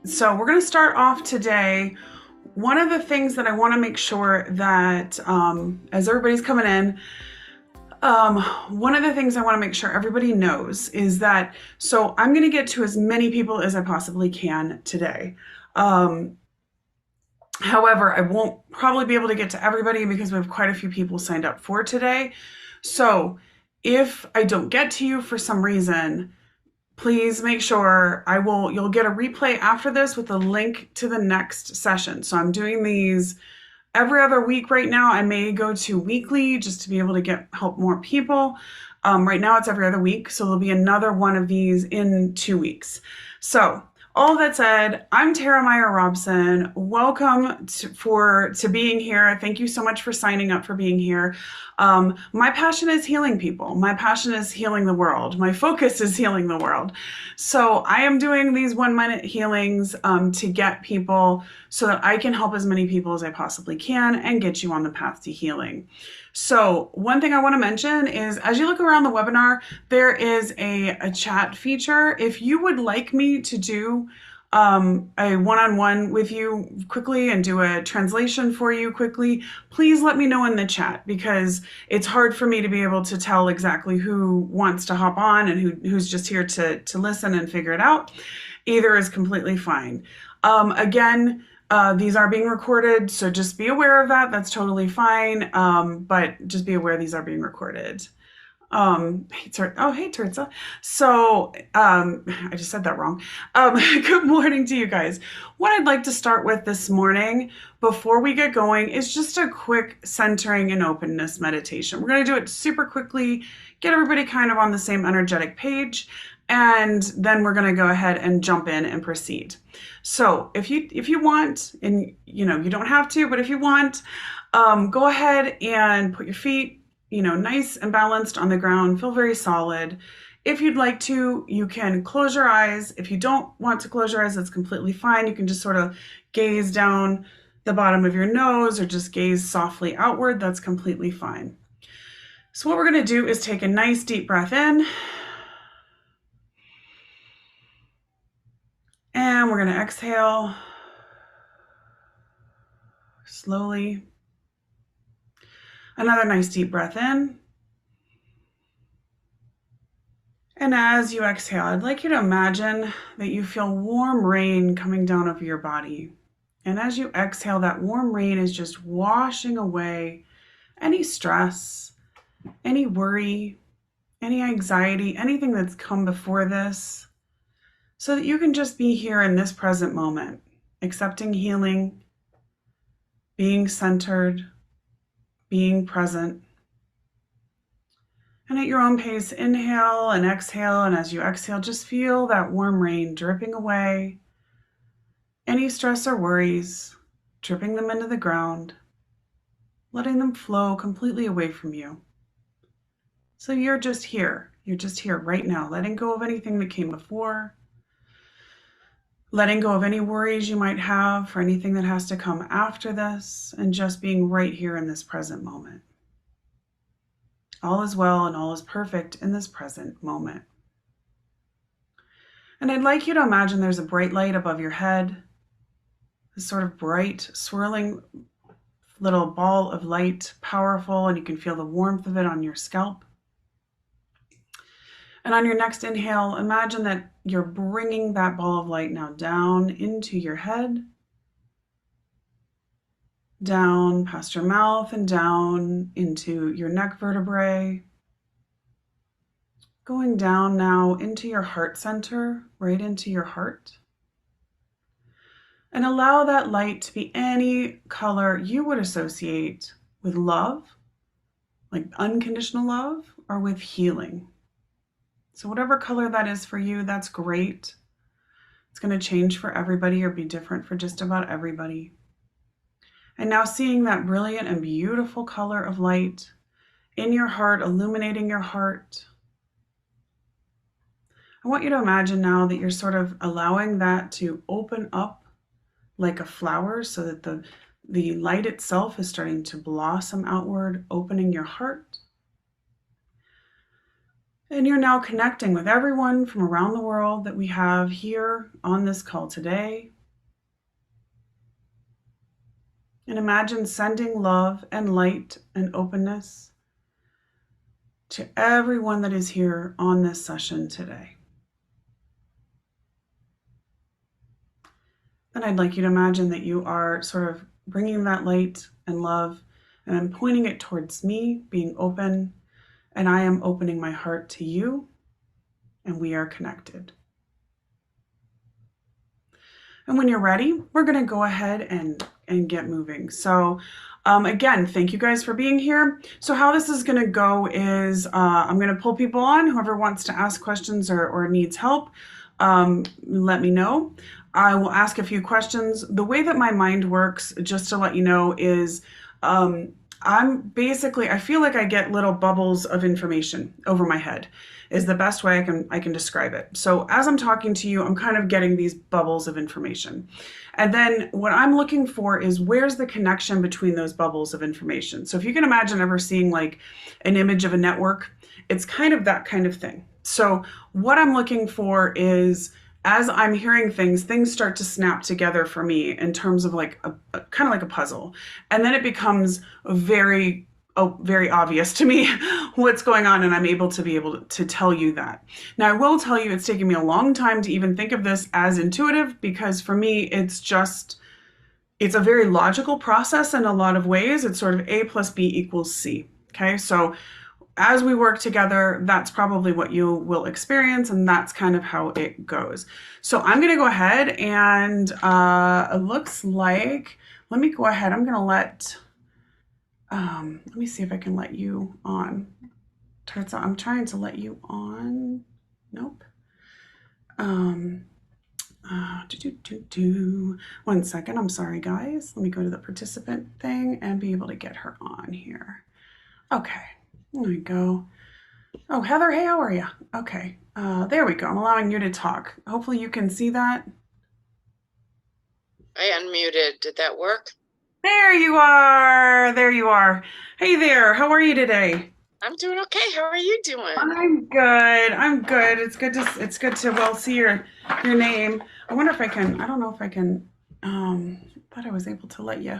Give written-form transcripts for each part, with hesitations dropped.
So we're going to start off today. One of the things that I want to make sure that as everybody's coming in, one of the things I want to make sure everybody knows is that, so I'm going to get to as many people as I possibly can today. However, I won't probably be able to get to everybody because we have quite a few people signed up for today. So if I don't get to you for some reason, please make sure you'll get a replay after this with a link to the next session. So I'm doing these every other week right now. I may go to weekly just to be able to help more people. Right now it's every other week. So there'll be another one of these in 2 weeks. So all that said, I'm Tara Meyer-Robson. Welcome to being here. Thank you so much for signing up for being here. My passion is healing people. My passion is healing the world. My focus is healing the world. So I am doing these 1-minute healings to get people so that I can help as many people as I possibly can and get you on the path to healing. So one thing I want to mention is as you look around the webinar, there is a chat feature. If you would like me to do a one-on-one with you quickly and do a translation for you quickly, please let me know in the chat because it's hard for me to be able to tell exactly who wants to hop on and who's just here to listen and figure it out. Either is completely fine. Again, these are being recorded, so just be aware of that. That's totally fine, but just be aware these are being recorded. Hey, Tirzah. So, I just said that wrong. Good morning to you guys. What I'd like to start with this morning before we get going is just a quick centering and openness meditation. We're going to do it super quickly, get everybody kind of on the same energetic page, and then we're going to go ahead and jump in and proceed. So if you want, and you don't have to, but if you want, go ahead and put your feet nice and balanced on the ground, feel very solid. If you'd like to, you can close your eyes. If you don't want to close your eyes, that's completely fine. You can just sort of gaze down the bottom of your nose or just gaze softly outward. That's completely fine. So what we're going to do is take a nice deep breath in. And we're going to exhale slowly. Another nice deep breath in. And as you exhale, I'd like you to imagine that you feel warm rain coming down over your body. And as you exhale, that warm rain is just washing away any stress, any worry, any anxiety, anything that's come before this, so that you can just be here in this present moment, accepting healing, being centered, being present. And at your own pace, inhale and exhale. And as you exhale, just feel that warm rain dripping away. Any stress or worries, dripping them into the ground, letting them flow completely away from you. So you're just here. You're just here right now, letting go of anything that came before, letting go of any worries you might have for anything that has to come after this, and just being right here in this present moment. All is well and all is perfect in this present moment. And I'd like you to imagine there's a bright light above your head, this sort of bright, swirling little ball of light, powerful, and you can feel the warmth of it on your scalp. And on your next inhale, imagine that you're bringing that ball of light now down into your head, down past your mouth and down into your neck vertebrae, going down now into your heart center, right into your heart. And allow that light to be any color you would associate with love, like unconditional love, or with healing. So whatever color that is for you, that's great. It's going to change for everybody or be different for just about everybody. And now seeing that brilliant and beautiful color of light in your heart, illuminating your heart, I want you to imagine now that you're sort of allowing that to open up like a flower so that the light itself is starting to blossom outward, opening your heart. And you're now connecting with everyone from around the world that we have here on this call today, And imagine sending love and light and openness to everyone that is here on this session today. Then I'd like you to imagine that you are sort of bringing that light and love and I'm pointing it towards me, being open, and I am opening my heart to you, and we are connected. And when you're ready, we're going to go ahead and get moving. So again, thank you guys for being here. So how this is going to go is I'm going to pull people on. Whoever wants to ask questions or needs help, let me know. I will ask a few questions. The way that my mind works, just to let you know, is I feel like I get little bubbles of information over my head is the best way I can describe it. So as I'm talking to you, I'm kind of getting these bubbles of information. And then what I'm looking for is where's the connection between those bubbles of information. So if you can imagine ever seeing like an image of a network, it's kind of that kind of thing. So what I'm looking for is as I'm hearing things start to snap together for me in terms of like a kind of like a puzzle. And then it becomes very obvious to me what's going on, and I'm able to tell you that. Now, I will tell you it's taken me a long time to even think of this as intuitive, because for me, it's a very logical process in a lot of ways. It's sort of A plus B equals C. Okay, so as we work together, that's probably what you will experience, and that's kind of how it goes. So I'm going to go ahead and it looks like, let me go ahead. I'm going to let me see if I can let you on. Tirzah, I'm trying to let you on. Nope. 1 second. I'm sorry, guys. Let me go to the participant thing and be able to get her on here. Okay. There we go. Oh, Heather, hey, how are you? Okay. There we go. I'm allowing you to talk. Hopefully you can see that. I unmuted. Did that work? There you are. There you are. Hey there. How are you today? I'm doing okay. How are you doing? I'm good. I'm good. It's good to well see your name. I wonder if I can. I don't know if I can. Thought I was able to let you.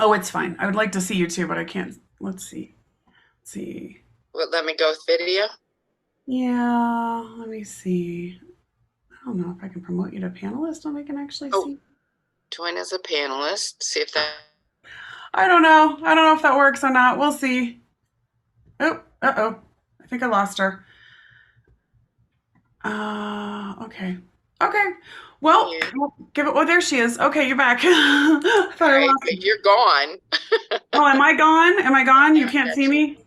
Oh, it's fine. I would like to see you too, but I can't. Let's see. Let's see. Well, let me go with video. Yeah. Let me see. I don't know if I can promote you to panelist and I can actually see. Join as a panelist. See if that. I don't know. I don't know if that works or not. We'll see. Oh, uh-oh. I think I lost her. Okay. Okay. Well, Yeah. give it. Oh, there she is. Okay, you're back. I thought I lost you. You're gone. Oh, am I gone? Am I gone? You can't see me?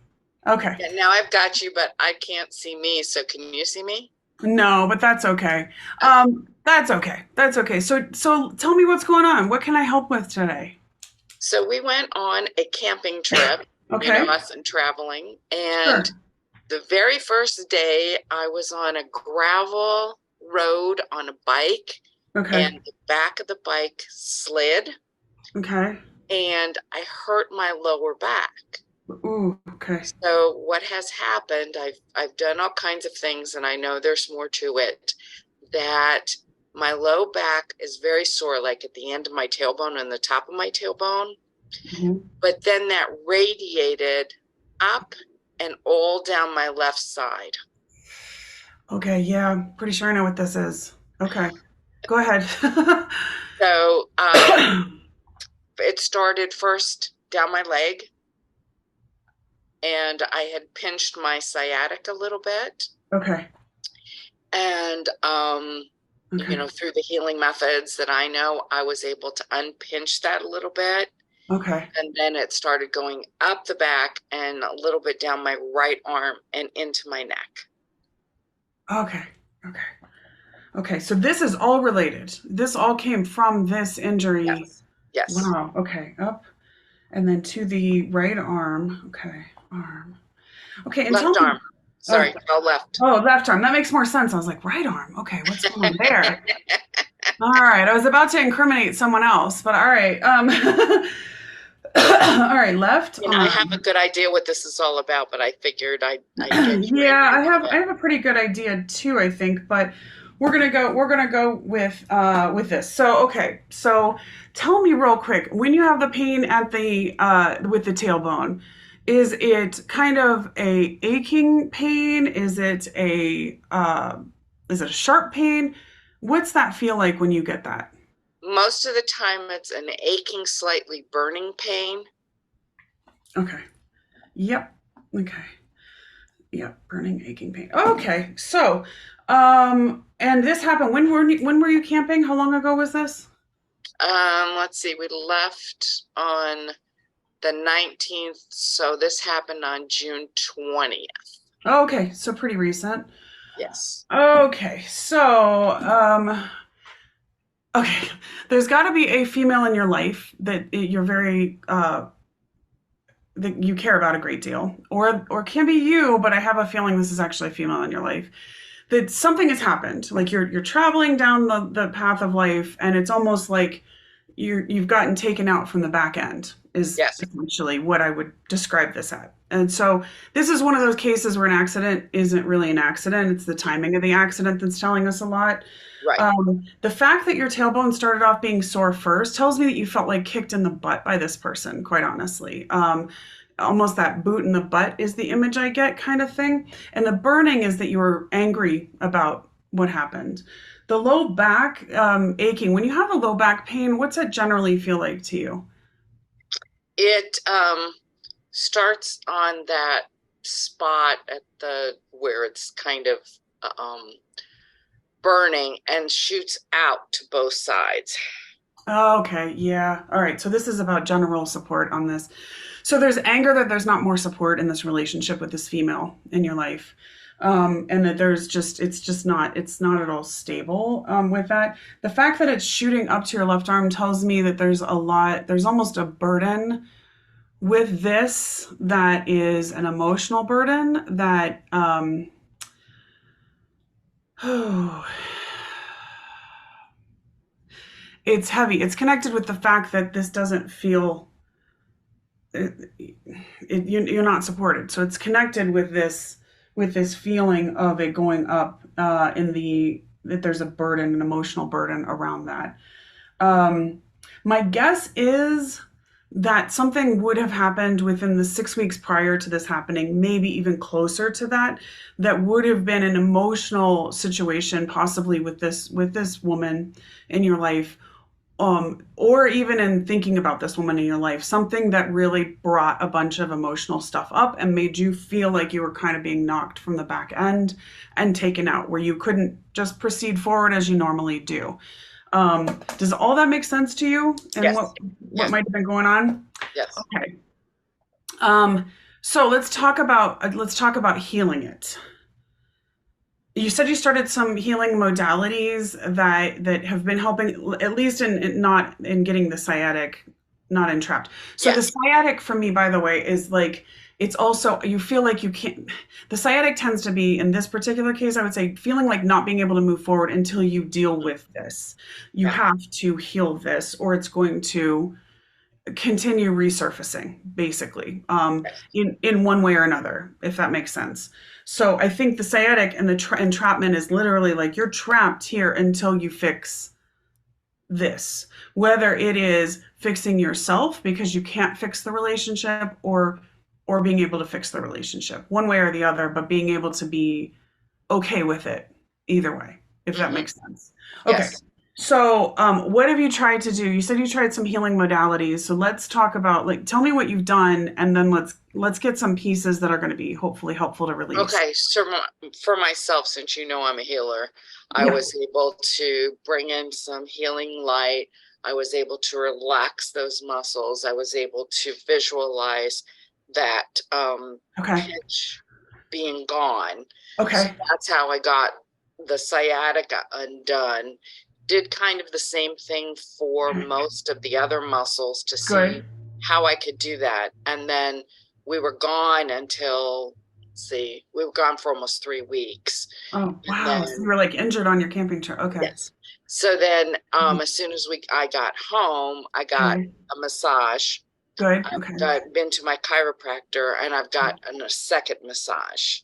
Okay. Yeah, now I've got you, but I can't see me. So can you see me? No, but that's okay. That's okay. That's okay. So tell me what's going on. What can I help with today? So we went on a camping trip. Okay. You know, us and traveling. And Sure. the very first day I was on a gravel road on a bike. Okay. And the back of the bike slid. Okay. And I hurt my lower back. Ooh, okay. So what has happened, I've done all kinds of things, and I know there's more to it, that my low back is very sore, like at the end of my tailbone and the top of my tailbone. Mm-hmm. But then that radiated up and all down my left side. Okay, yeah, I'm pretty sure I know what this is. Okay, go ahead. So it started first down my leg, and I had pinched my sciatic a little bit. Okay. And, you know, through the healing methods that I know, I was able to unpinch that a little bit. Okay. And then it started going up the back and a little bit down my right arm and into my neck. Okay. Okay. Okay. So this is all related. This all came from this injury. Yes. Yes. Wow. Okay. Up and then to the right arm. Okay. Arm. Okay. And left arm. Sorry. Oh, left. Oh, left arm. That makes more sense. I was like, right arm. Okay. What's going on there? All right. I was about to incriminate someone else, but all right. All right, left. You know, I have a good idea what this is all about, but I figured I'd yeah, I have a pretty good idea too, I think. But we're gonna go with this. So okay, so tell me real quick, when you have the pain at the with the tailbone, is it kind of a aching pain? Is it a sharp pain? What's that feel like when you get that? Most of the time, it's an aching, slightly burning pain. Okay. Yep. Okay. Yep. Burning, aching pain. Okay. So, and this happened when were you camping? How long ago was this? Let's see, we left on the 19th, so this happened on June 20th. Okay, so pretty recent. Yes. Okay, so okay, there's got to be a female in your life that you're very that you care about a great deal, or can be you, but I have a feeling this is actually a female in your life. That something has happened, like you're traveling down the path of life, and it's almost like you've gotten taken out from the back end is Yes. essentially what I would describe this at. And so this is one of those cases where an accident isn't really an accident. It's the timing of the accident that's telling us a lot. Right. The fact that your tailbone started off being sore first tells me that you felt like kicked in the butt by this person, quite honestly. Almost that boot in the butt is the image I get kind of thing. And the burning is that you were angry about what happened. The low back aching, when you have a low back pain, what's that generally feel like to you? It starts on that spot at the where it's kind of um, burning and shoots out to both sides. Okay, yeah. All right. So this is about general support on this. So there's anger that there's not more support in this relationship with this female in your life. And that it's not at all stable with that. The fact that it's shooting up to your left arm tells me that there's almost a burden with this that is an emotional burden that, oh, it's heavy. It's connected with the fact that this doesn't feel you're not supported. So it's connected with this feeling of it going up in the that there's a burden, an emotional burden around that. Um, my guess is that something would have happened within the 6 weeks prior to this happening, maybe even closer to that, that would have been an emotional situation, possibly with this woman in your life, or even in thinking about this woman in your life, something that really brought a bunch of emotional stuff up and made you feel like you were kind of being knocked from the back end and taken out, where you couldn't just proceed forward as you normally do. Does all that make sense to you? And Yes. what Yes. might have been going on? Yes. Okay. So let's talk about healing it. You said you started some healing modalities that have been helping, at least in not in getting the sciatic not entrapped. So the Yes. sciatic for me, by the way, is like it's also you feel like you can't. The sciatic tends to be in this particular case, I would say, feeling like not being able to move forward until you deal with this. You Yeah. have to heal this, or it's going to continue resurfacing, basically, Yes. in one way or another, if that makes sense. So I think the sciatic and the entrapment is literally like you're trapped here until you fix this, whether it is fixing yourself because you can't fix the relationship, or being able to fix the relationship, one way or the other, but being able to be okay with it either way, if that Hmm. makes sense. Okay. Yes. So, what have you tried to do? You said you tried some healing modalities. So let's talk about, like, tell me what you've done, and then let's get some pieces that are going to be hopefully helpful to release. Okay. So for myself, since you know I'm a healer, I Yeah. was able to bring in some healing light. I was able to relax those muscles. I was able to visualize that Okay. pinch being gone. So Okay. that's how I got the sciatica undone. Did kind of the same thing for Okay. most of the other muscles to see Good. how I could do that. And then we were gone until, let's see, we were gone for almost 3 weeks. Oh, And wow. So you then, were like injured on your camping trip. Okay. yes. So then, Mhm. as soon as I got home, I got Okay. a massage. Good. Okay. I've been to my chiropractor, and I've got a second massage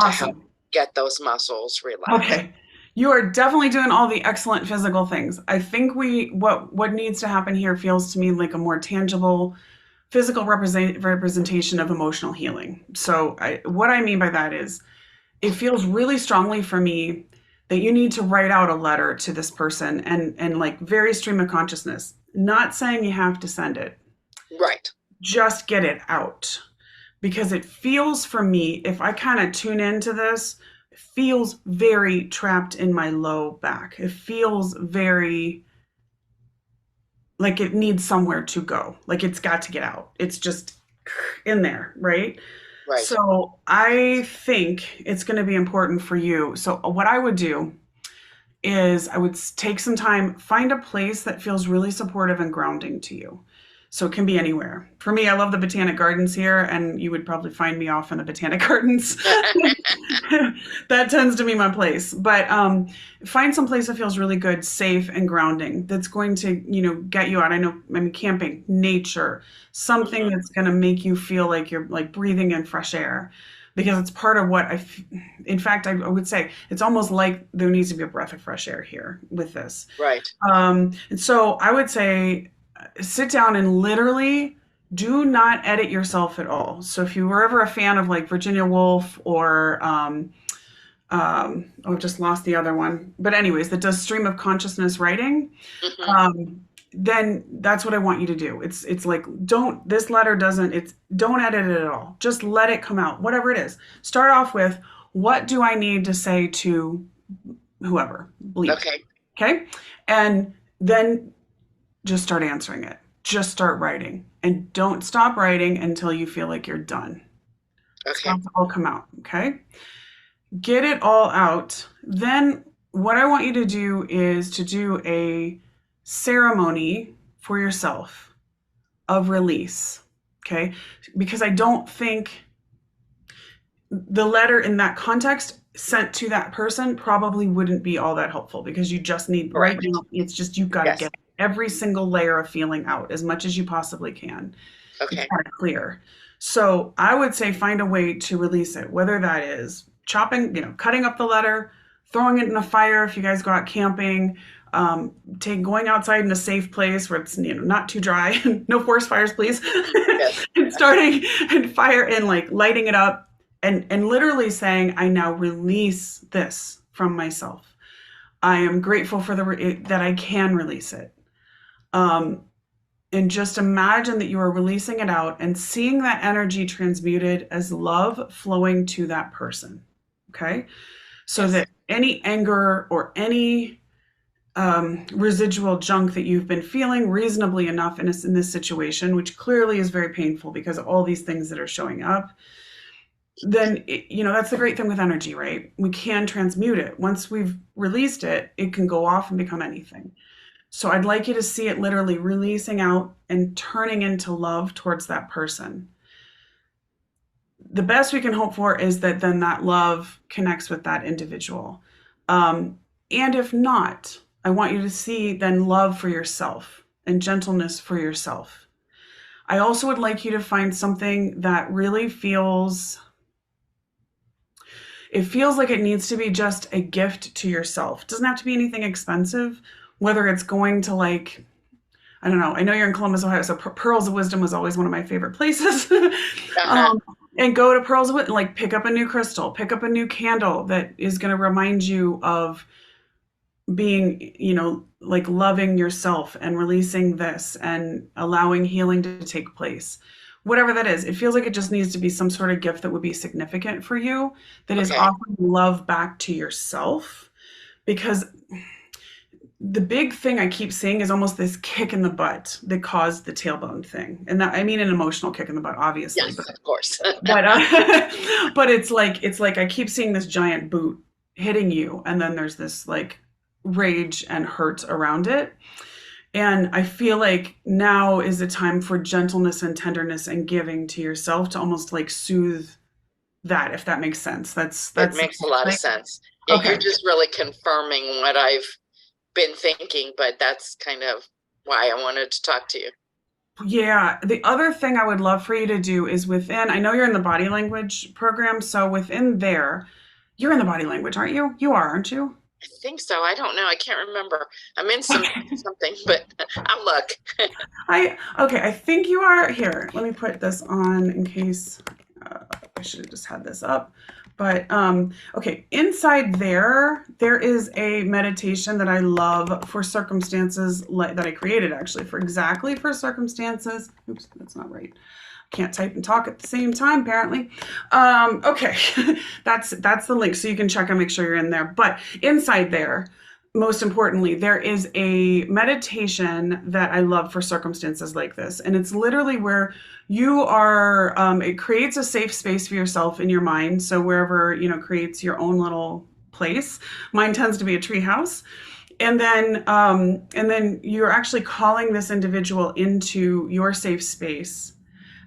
to help Awesome. get those muscles relaxed. Okay. You are definitely doing all the excellent physical things. I think what needs to happen here feels to me like a more tangible physical representation of emotional healing. So what I mean by that is it feels really strongly for me that you need to write out a letter to this person and like very stream of consciousness. Not saying you have to send it. Right. Just get it out. Because it feels for me, if I kind of tune into this, it feels very trapped in my low back. It feels very like it needs somewhere to go. Like it's got to get out. It's just in there, right? Right. So I think it's going to be important for you. So what I would do is I would take some time, find a place that feels really supportive and grounding to you. So it can be anywhere. For me, I love the Botanic Gardens here, and you would probably find me off in the Botanic Gardens. That tends to be my place. But find some place that feels really good, safe, and grounding. That's going to, get you out. I mean, camping, nature, something that's going to make you feel like you're like breathing in fresh air, because it's part of what in fact, I would say it's almost like there needs to be a breath of fresh air here with this. Right. And so I would say sit down and literally do not edit yourself at all. So if you were ever a fan of like Virginia Woolf or I've just lost the other one, but anyways, that does stream of consciousness writing, then that's what I want you to do. It's like don't edit it at all. Just let it come out, whatever it is. Start off with, what do I need to say to whoever, bleep. Okay. And then just start answering it. Just start writing, and don't stop writing until you feel like you're done. Okay. So all come out. Okay. Get it all out. Then what I want you to do is to do a ceremony for yourself of release. Okay. Because I don't think the letter in that context sent to that person probably wouldn't be all that helpful, because you just need right now. It's just, you've got to get every single layer of feeling out as much as you possibly can. Okay. It's kind of clear. So I would say find a way to release it, whether that is chopping, cutting up the letter, throwing it in a fire if you guys go out camping, going outside in a safe place where it's not too dry, no forest fires, please. Yes. And starting and fire and like lighting it up and literally saying, I now release this from myself. I am grateful for that I can release it. And just imagine that you are releasing it out and seeing that energy transmuted as love flowing to that person. Okay. So that any anger or any residual junk that you've been feeling reasonably enough in this situation, which clearly is very painful because of all these things that are showing up, then, that's the great thing with energy, right? We can transmute it. Once we've released it, it can go off and become anything. So I'd like you to see it literally releasing out and turning into love towards that person. The best we can hope for is that then that love connects with that individual. And if not, I want you to see then love for yourself and gentleness for yourself. I also would like you to find something that really feels like it needs to be just a gift to yourself. It doesn't have to be anything expensive. Whether it's going to like, I don't know, I know you're in Columbus, Ohio, so Pearls of Wisdom was always one of my favorite places. And go to Pearls of Wisdom, like pick up a new crystal, pick up a new candle that is going to remind you of being, like loving yourself and releasing this and allowing healing to take place. Whatever that is, it feels like it just needs to be some sort of gift that would be significant for you, that is offering love back to yourself. Because the big thing I keep seeing is almost this kick in the butt that caused the tailbone thing. And that, I mean, an emotional kick in the butt, obviously. Yes, of course. But it's like I keep seeing this giant boot hitting you. And then there's this like rage and hurt around it. And I feel like now is the time for gentleness and tenderness and giving to yourself to almost like soothe that, if that makes sense. That makes a lot of sense. Yeah, okay. You're just really confirming what I've been thinking, but that's kind of why I wanted to talk to you. Yeah. The other thing I would love for you to do is I know you're in the body language program. So within there, you're in the body language, aren't you? You are, aren't you? I think so. I don't know. I can't remember. I'm in some Okay. something, but I'll look. Okay, I think you are here. Let me put this on in case I should have just had this up. But okay, inside there is a meditation that I love for circumstances like that I created actually for exactly for circumstances. Oops, that's not right. Can't type and talk at the same time apparently. Okay, that's the link so you can check and make sure you're in there. But inside there, most importantly, there is a meditation that I love for circumstances like this. And it's literally where you are, it creates a safe space for yourself in your mind. So wherever, creates your own little place. Mine tends to be a tree house. And then you're actually calling this individual into your safe space.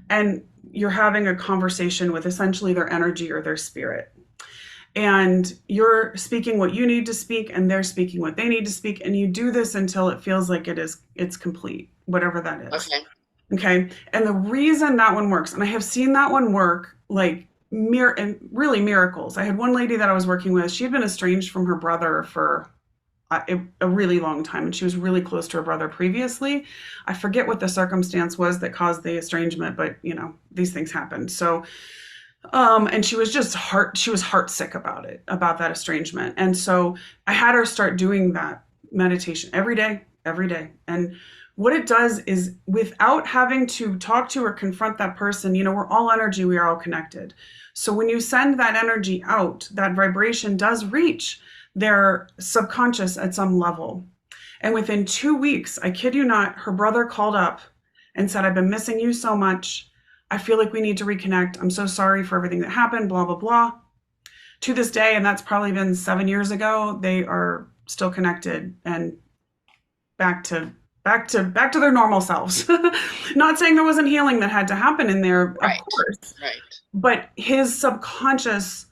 And you're having a conversation with essentially their energy or their spirit, and you're speaking what you need to speak and they're speaking what they need to speak, and you do this until it feels like it's complete, whatever that is. Okay. Okay, and the reason that one works, and I have seen that one work like and really miracles. I had one lady that I was working with. She had been estranged from her brother for a really long time, and she was really close to her brother previously. I forget what the circumstance was that caused the estrangement, but these things happen. So and she was heart sick about it, about that estrangement. And so I had her start doing that meditation every day, every day. And what it does is, without having to talk to or confront that person, we're all energy, we are all connected. So when you send that energy out, that vibration does reach their subconscious at some level. And within 2 weeks, I kid you not, her brother called up and said, "I've been missing you so much. I feel like we need to reconnect. I'm so sorry for everything that happened, blah, blah, blah." To this day, and that's probably been 7 years ago, they are still connected and back to their normal selves. Not saying there wasn't healing that had to happen in there, of Right. course, Right. but his subconscious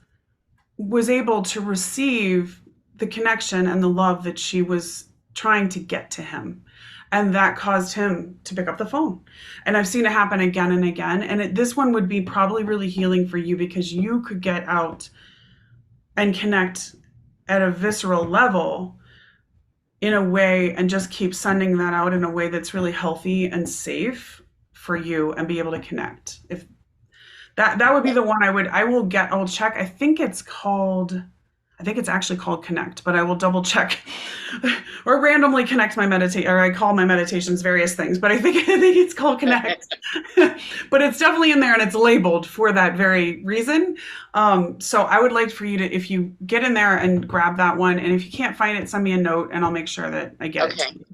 was able to receive the connection and the love that she was trying to get to him. And that caused him to pick up the phone. And I've seen it happen again and again. And this one would be probably really healing for you, because you could get out and connect at a visceral level in a way, and just keep sending that out in a way that's really healthy and safe for you, and be able to connect. If that would be the one I'll check. I think it's actually called Connect, but I will double check or randomly connect my meditate, or I call my meditations various things, but I think it's called Connect. But it's definitely in there, and it's labeled for that very reason. So I would like for you to, if you get in there and grab that one, and if you can't find it, send me a note and I'll make sure that I get it to you.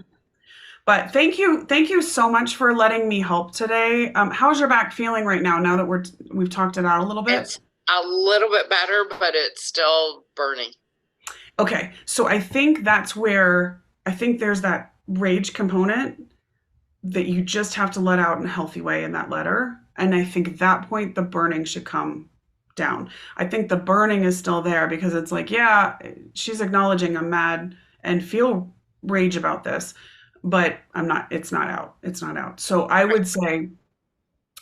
But thank you so much for letting me help today. How's your back feeling right now that we've talked it out a little bit? It's a little bit better, but it's still burning. Okay, so I think that's where there's that rage component that you just have to let out in a healthy way in that letter. And I think at that point, the burning should come down. I think the burning is still there, because it's like, yeah, she's acknowledging I'm mad and feel rage about this, but it's not out. It's not out. So I would say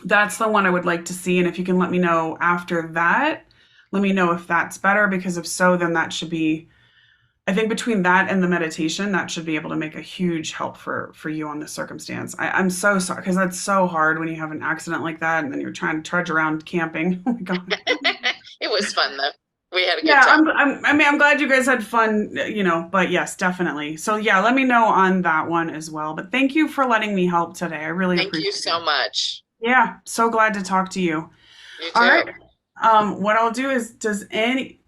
that's the one I would like to see. And if you can let me know after that, let me know if that's better, because if so, then that should be, I think between that and the meditation, that should be able to make a huge help for you on this circumstance. I'm so sorry, because that's so hard when you have an accident like that and then you're trying to trudge around camping. Oh my God. It was fun though. We had a good Yeah, time. I'm glad you guys had fun, but yes, definitely. So yeah, let me know on that one as well. But thank you for letting me help today. I really Thank appreciate you it. so much. Yeah, so glad to talk to you. You All too. right. What I'll do is,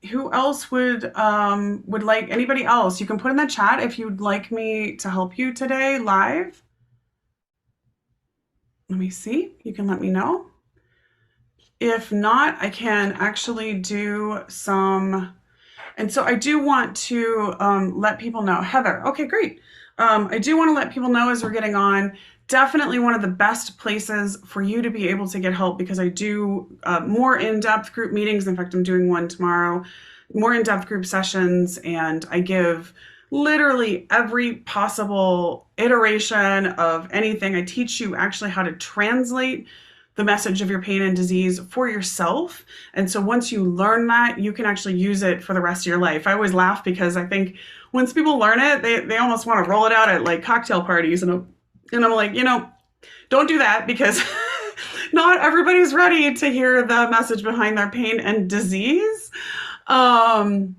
who else would like, anybody else? You can put in the chat if you'd like me to help you today live. Let me see. You can let me know. If not, I can actually do some. And so I do want to let people know. Heather, okay, great. I do want to let people know as we're getting on, definitely one of the best places for you to be able to get help, because I do more in-depth group meetings. In fact, I'm doing one tomorrow, more in-depth group sessions, and I give literally every possible iteration of anything. I teach you actually how to translate the message of your pain and disease for yourself. And so once you learn that, you can actually use it for the rest of your life. I always laugh because I think once people learn it, they almost want to roll it out at like cocktail parties. And I'm like, don't do that because not everybody's ready to hear the message behind their pain and disease. Um,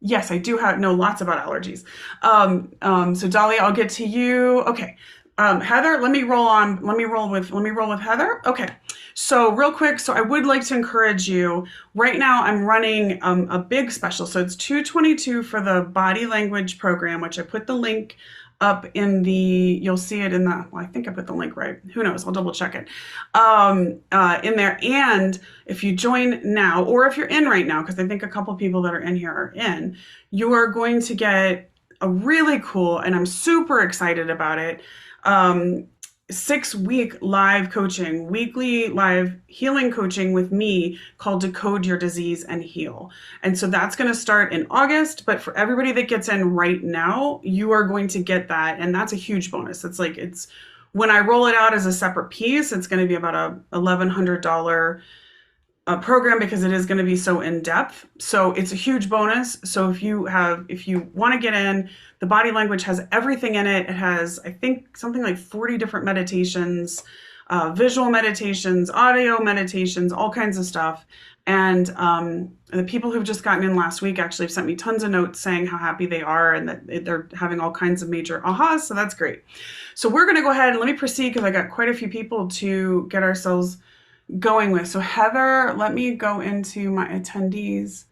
yes, I do know lots about allergies. So Dalia, I'll get to you. Okay. Heather, let me roll with Heather. Okay. So real quick, so I would like to encourage you. Right now I'm running a big special. So it's $222 for the body language program, which I put the link up you'll see it I think I put the link right. Who knows? I'll double check it in there. And if you join now, or if you're in right now, because I think a couple people that are in here are in, you are going to get a really cool, and I'm super excited about it, 6-week live coaching, weekly live healing coaching with me called Decode Your Disease and Heal. And so that's going to start in August, but for everybody that gets in right now, you are going to get that. And that's a huge bonus. It's when I roll it out as a separate piece, it's going to be about a $1,100 program because it is going to be so in depth. So it's a huge bonus. So if you want to get in, the body language has everything in it. It has, I think, something like 40 different meditations, visual meditations, audio meditations, all kinds of stuff. And the people who've just gotten in last week actually have sent me tons of notes saying how happy they are and that they're having all kinds of major ahas. So that's great. So we're going to go ahead and let me proceed because I got quite a few people to get ourselves going with. So Heather, let me go into my attendees.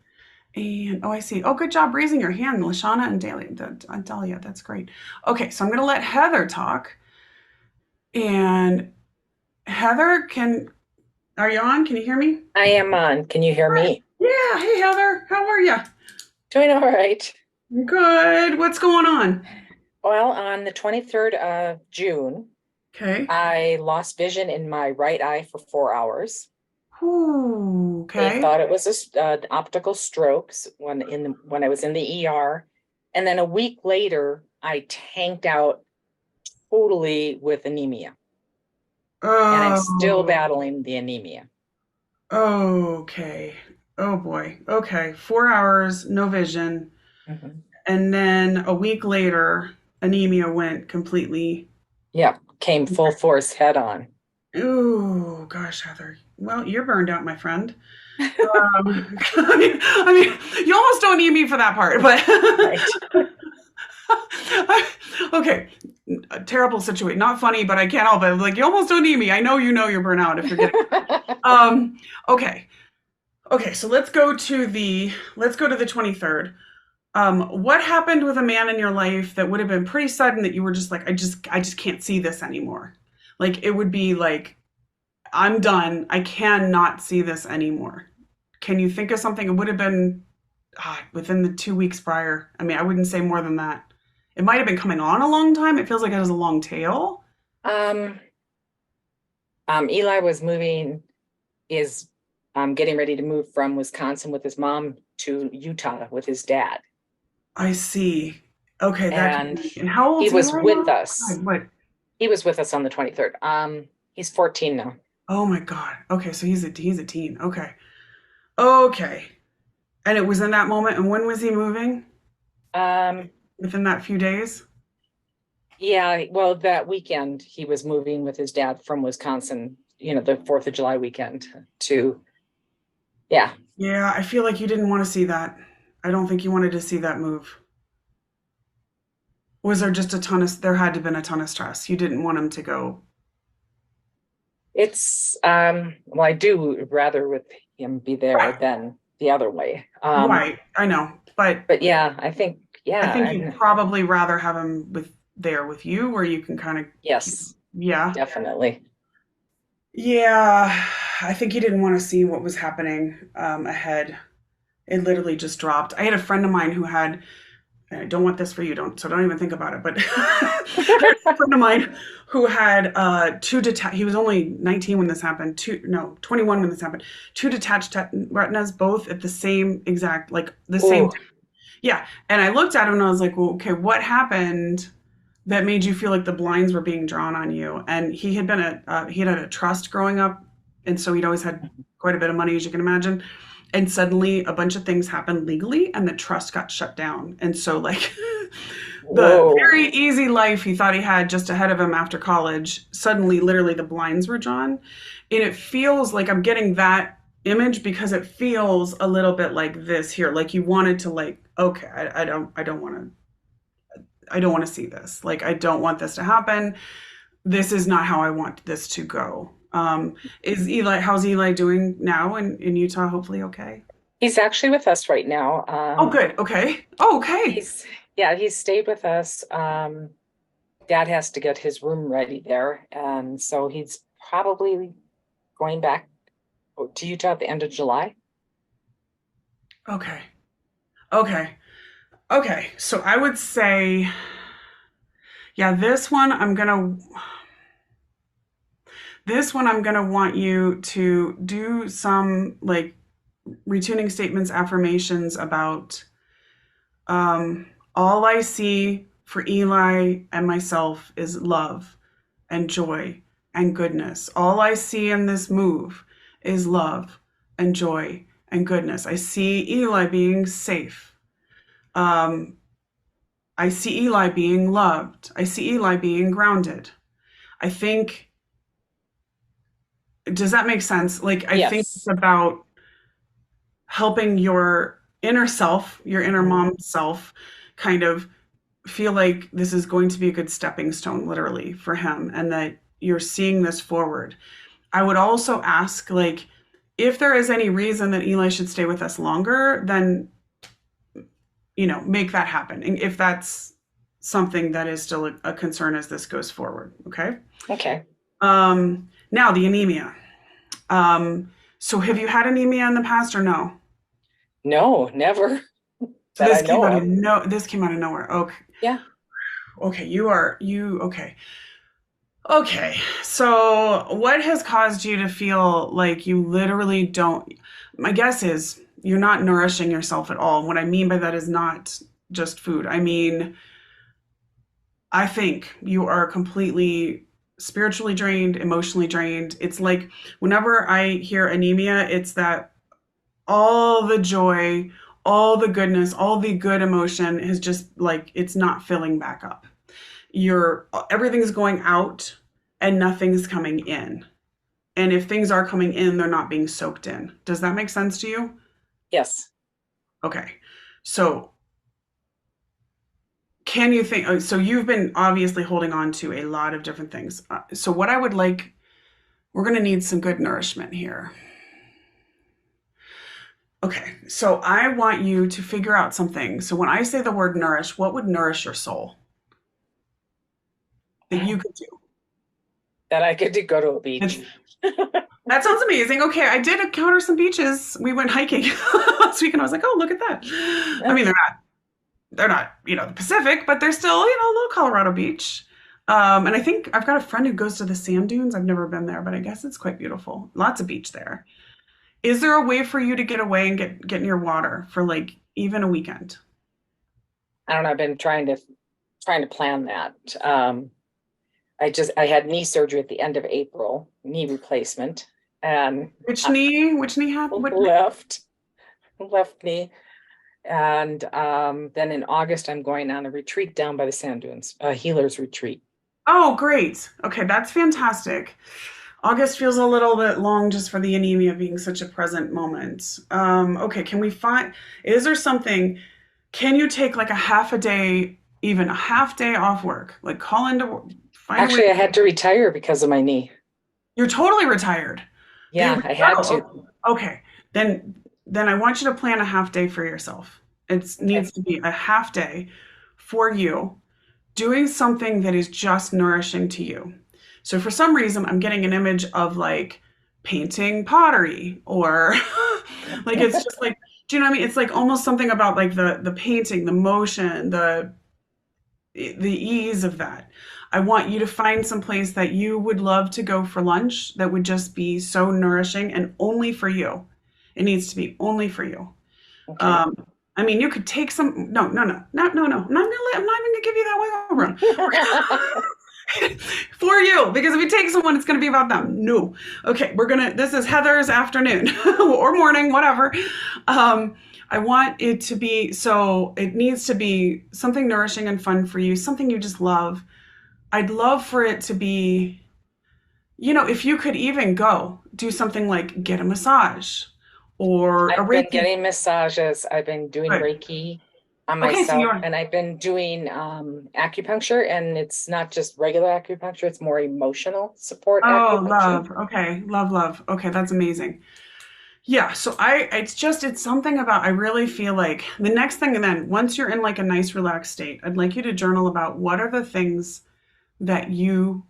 And I see. Oh, good job raising your hand, LaShauna and Dalia. That's great. Okay, so I'm going to let Heather talk. And Heather, are you on? Can you hear me? I am on. Can you hear me? Yeah. Hey, Heather. How are you? Doing all right. Good. What's going on? Well, on the 23rd of June, Okay. I lost vision in my right eye for 4 hours. Ooh, okay. They thought it was an optical stroke when I was in the ER. And then a week later, I tanked out totally with anemia. And I'm still battling the anemia. Okay. Oh boy. Okay. 4 hours, no vision. Mm-hmm. And then a week later, anemia went completely. Yeah, came full force head on. Ooh, gosh, Heather. Well, you're burned out, my friend. I mean, you almost don't need me for that part, but right. Okay, a terrible situation. Not funny, but I can't help it. Like, you almost don't need me. I know you're burnt out if you're getting. Okay. So let's go to the 23rd. What happened with a man in your life that would have been pretty sudden that you were just like, I just can't see this anymore? Like, it would be like, I'm done. I cannot see this anymore. Can you think of something? It would have been within the 2 weeks prior. I mean, I wouldn't say more than that. It might have been coming on a long time. It feels like it has a long tail. Eli was getting ready to move from Wisconsin with his mom to Utah with his dad. I see. Okay. And how old he was with now? us. What? He was with us on the 23rd. He's 14 now. Oh my God. Okay. So he's a teen. Okay. Okay. And it was in that moment. And when was he moving? Within that few days? Yeah. Well, that weekend he was moving with his dad from Wisconsin, the 4th of July weekend yeah. Yeah. I feel like you didn't want to see that. I don't think you wanted to see that move. Was there just there had to have been a ton of stress. You didn't want him to go. It's, well, I do rather with him be there than the other way. Right. I know. But yeah, I think you'd probably rather have him there with you where you can kind of. Yes. Yeah. Definitely. Yeah. I think you didn't want to see what was happening ahead. It literally just dropped. I had a friend of mine who had, I don't want this for you, so don't even think about it, but a friend of mine who had he was only 19 when this happened, 21 when this happened, 2 detached retinas, both at the same exact, same time. Yeah. And I looked at him and I was like, well, okay, what happened that made you feel like the blinds were being drawn on you? And he had had a trust growing up And so he'd always had quite a bit of money, as you can imagine. And suddenly a bunch of things happened legally and the trust got shut down. And so, like, the Whoa. very easy life he thought he had just ahead of him after college, suddenly, literally, the blinds were drawn. And it feels like I'm getting that image because it feels a little bit like this here. Like you wanted to, like, okay, I don't want to see this. Like, I don't want this to happen. This is not how I want this to go. How's Eli doing now in Utah? Hopefully okay. He's actually with us right now. Oh, good. Okay. Oh, okay. He's stayed with us. Dad has to get his room ready there. And so he's probably going back to Utah at the end of July. Okay. Okay. Okay. So I would say, yeah, this one I'm gonna want you to do some like retuning statements, affirmations about all I see for Eli and myself is love and joy and goodness. All I see in this move is love and joy and goodness. I see Eli being safe. I see Eli being loved. I see Eli being grounded. I think, does that make sense? Like, I think Yes. it's about helping your inner self, your inner mom self, kind of feel like this is going to be a good stepping stone, literally, for him, and that you're seeing this forward. I would also ask, like, if there is any reason that Eli should stay with us longer, then, make that happen. And if that's something that is still a concern as this goes forward, okay? Okay. Now, the anemia. So have you had anemia in the past or no? No, never. So That I know of. this came out of nowhere. Okay. Yeah. Okay, okay. Okay. So what has caused you to feel like you literally don't, my guess is you're not nourishing yourself at all. What I mean by that is not just food. I mean, I think you are completely spiritually drained, emotionally drained. It's like whenever I hear anemia, it's that all the joy, all the goodness, all the good emotion is just like it's not filling back up. Everything's going out and nothing's coming in. And if things are coming in, they're not being soaked in. Does that make sense to you? Yes. Okay. So can you think, so you've been obviously holding on to a lot of different things. So what I would like, we're going to need some good nourishment here. Okay, so I want you to figure out something. So when I say the word nourish, what would nourish your soul that you could do? That I get to go to a beach. That sounds amazing. Okay, I did encounter some beaches. We went hiking last week and I was like, oh, look at that. I mean, they're not, the Pacific, but they're still, a little Colorado beach. And I think I've got a friend who goes to the sand dunes. I've never been there, but I guess it's quite beautiful. Lots of beach there. Is there a way for you to get away and get near water for like even a weekend? I don't know. I've been trying to plan that. I had knee surgery at the end of April, knee replacement, and Which knee happened? left knee. And then in August, I'm going on a retreat down by the sand dunes, a healer's retreat. Oh, great. Okay, that's fantastic. August feels a little bit long just for the anemia being such a present moment. Okay, is there something, can you take like a half day off work? Like call into, Actually, I had to retire because of my knee. You're totally retired. Yeah, I had to. Okay, then I want you to plan a half day for yourself. It needs to be a half day for you, doing something that is just nourishing to you. So for some reason, I'm getting an image of like painting pottery or like, it's just like, do you know what I mean? It's like almost something about like the painting, the motion, the ease of that. I want you to find some place that you would love to go for lunch that would just be so nourishing and only for you. It needs to be only for you. Okay. I mean, you could take some, no. I'm not even gonna give you that wiggle room. For you, because if you take someone, it's going to be about them. No. Okay, this is Heather's afternoon or morning, whatever. Um, I want it to be, so it needs to be something nourishing and fun for you, something you just love. I'd love for it to be, if you could even go do something like get a massage or a I've been Reiki. getting massages. I've been doing Good. Reiki on Okay, so myself, you're, and I've been doing acupuncture, and it's not just regular acupuncture, it's more emotional support oh, acupuncture. love. Okay, love, love. Okay, that's amazing. Yeah, so it's something about, I really feel like the next thing, and then once you're in like a nice relaxed state, I'd like you to journal about what are the things that you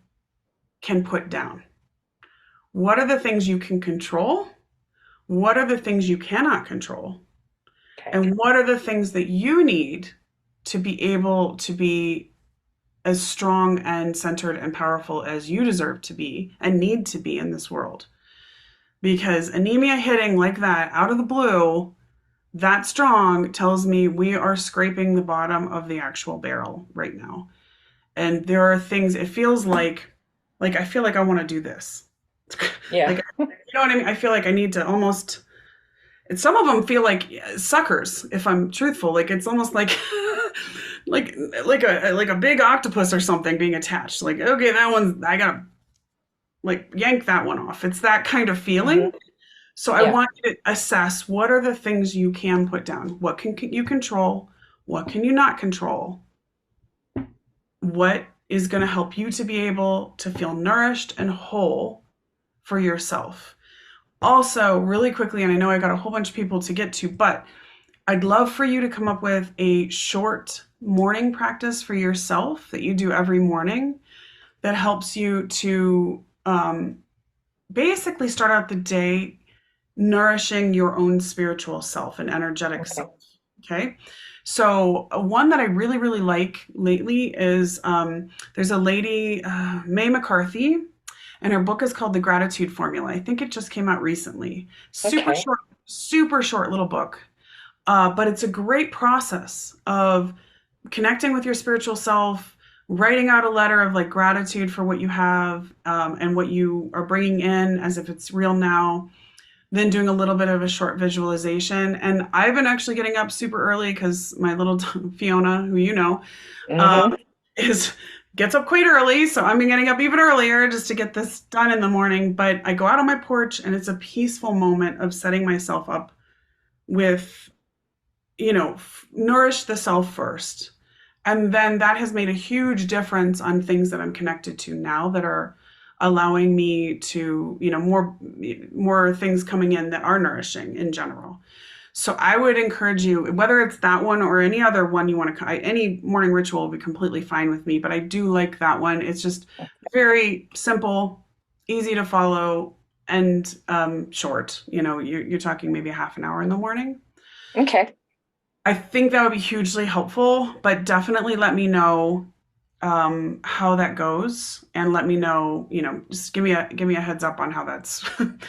can put down. What are the things you can control? What are the things you cannot control? Okay. And what are the things that you need to be able to be as strong and centered and powerful as you deserve to be and need to be in this world? Because anemia hitting like that out of the blue, that strong, tells me we are scraping the bottom of the actual barrel right now. And there are things, it feels like I feel like I want to do this. Yeah. Like, you know what I mean? I feel like I need to almost, and some of them feel like suckers, if I'm truthful. Like it's almost like like like a big octopus or something being attached. Like, okay, that one I gotta like yank that one off. It's that kind of feeling. Mhm. So I Yeah. want you to assess what are the things you can put down. What can you control? What can you not control? What is going to help you to be able to feel nourished and whole for yourself? Also, really quickly, and I know I got a whole bunch of people to get to, but I'd love for you to come up with a short morning practice for yourself that you do every morning that helps you to basically start out the day nourishing your own spiritual self and energetic Okay. self. Okay. So one that I really, really like lately is there's a lady, May McCarthy, and her book is called The Gratitude Formula. I think it just came out recently. Okay. Super short little book. But it's a great process of connecting with your spiritual self, writing out a letter of like gratitude for what you have and what you are bringing in as if it's real now, then doing a little bit of a short visualization. And I've been actually getting up super early because my little Fiona, who you know, Hmm. um, is gets up quite early. So I'm getting up even earlier just to get this done in the morning. But I go out on my porch and it's a peaceful moment of setting myself up with, nourish the self first. And then that has made a huge difference on things that I'm connected to now that are allowing me to, more things coming in that are nourishing in general. So I would encourage you, whether it's that one or any other one you want to, any morning ritual will be completely fine with me, but I do like that one. It's just very simple, easy to follow, and short. You're talking maybe a half an hour in the morning. Okay. I think that would be hugely helpful, but definitely let me know how that goes, and let me know, just give me a heads up on how that's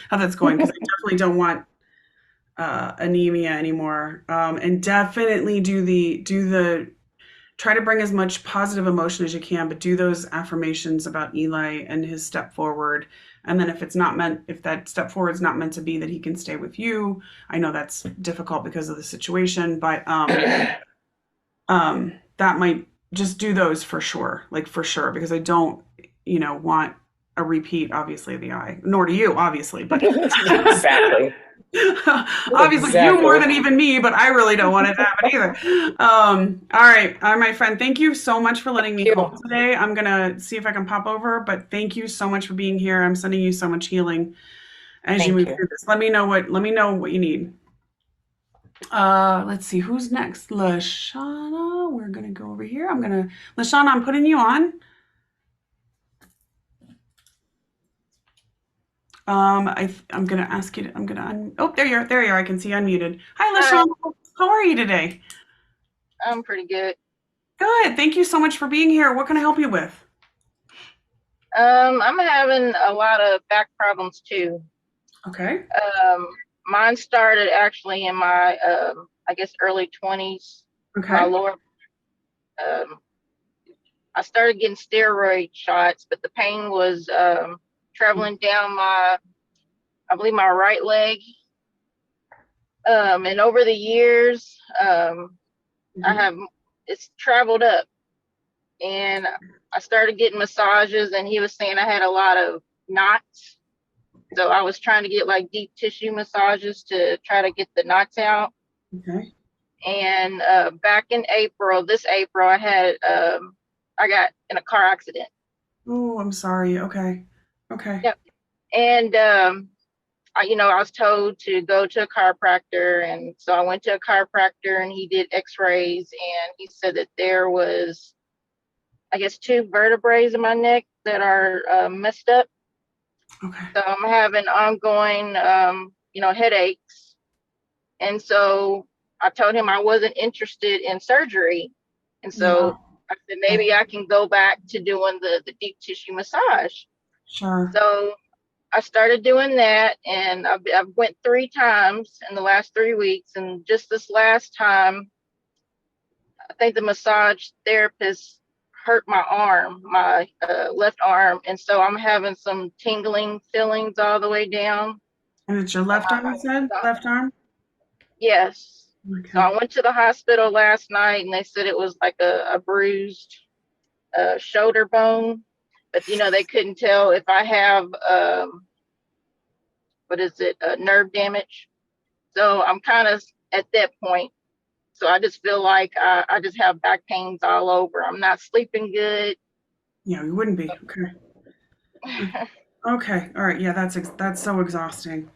how that's going, because I definitely don't want anemia anymore. And definitely do the try to bring as much positive emotion as you can, but do those affirmations about Eli and his step forward. And then if that step forward is not meant to be that he can stay with you, I know that's difficult because of the situation, but that might just do those for sure, like for sure, because I don't, want a repeat, obviously, of the eye, nor do you, obviously, but Exactly. obviously you more Exactly. than even me, but I really don't want it to happen either. All right, my friend, thank you so much for letting me You. call today. I'm gonna see if I can pop over, but thank you so much for being here. I'm sending you so much healing as you Thank move you. through this. Let me know what you need. Let's see who's next. LaShauna, we're gonna go over here. LaShauna, I'm putting you on. I'm gonna ask you to, oh, there you are. I can see you unmuted. Hi, Hi, LaShauna. How are you today? I'm pretty good. Good. Thank you so much for being here. What can I help you with? I'm having a lot of back problems too. Okay. Um, Mine started actually in my, I guess, early 20s. My Okay. lower, um, I started getting steroid shots, but the pain was traveling down I believe my right leg. And over the years, it's traveled up, and I started getting massages, and he was saying I had a lot of knots. So I was trying to get like deep tissue massages to try to get the knots out. Okay. And back in this April, I got in a car accident. Oh, I'm sorry. Okay. Okay. Yep. And I was told to go to a chiropractor, and so I went to a chiropractor, and he did X-rays, and he said that there was, I guess, 2 vertebrae in my neck that are messed up. Okay. So I'm having ongoing, headaches, and so I told him I wasn't interested in surgery, and so I said maybe I can go back to doing the deep tissue massage. Sure. So I started doing that, and I went 3 times in the last 3 weeks. And just this last time, I think the massage therapist hurt my arm, my left arm. And so I'm having some tingling feelings all the way down. And it's your left arm, you said? Left arm? Yes. Okay. So I went to the hospital last night, and they said it was like a bruised shoulder bone. But, they couldn't tell if I have, nerve damage. So I'm kind of at that point. So I just feel like I just have back pains all over. I'm not sleeping good. Yeah, you wouldn't be. Okay. Okay. All right. Yeah, that's so exhausting.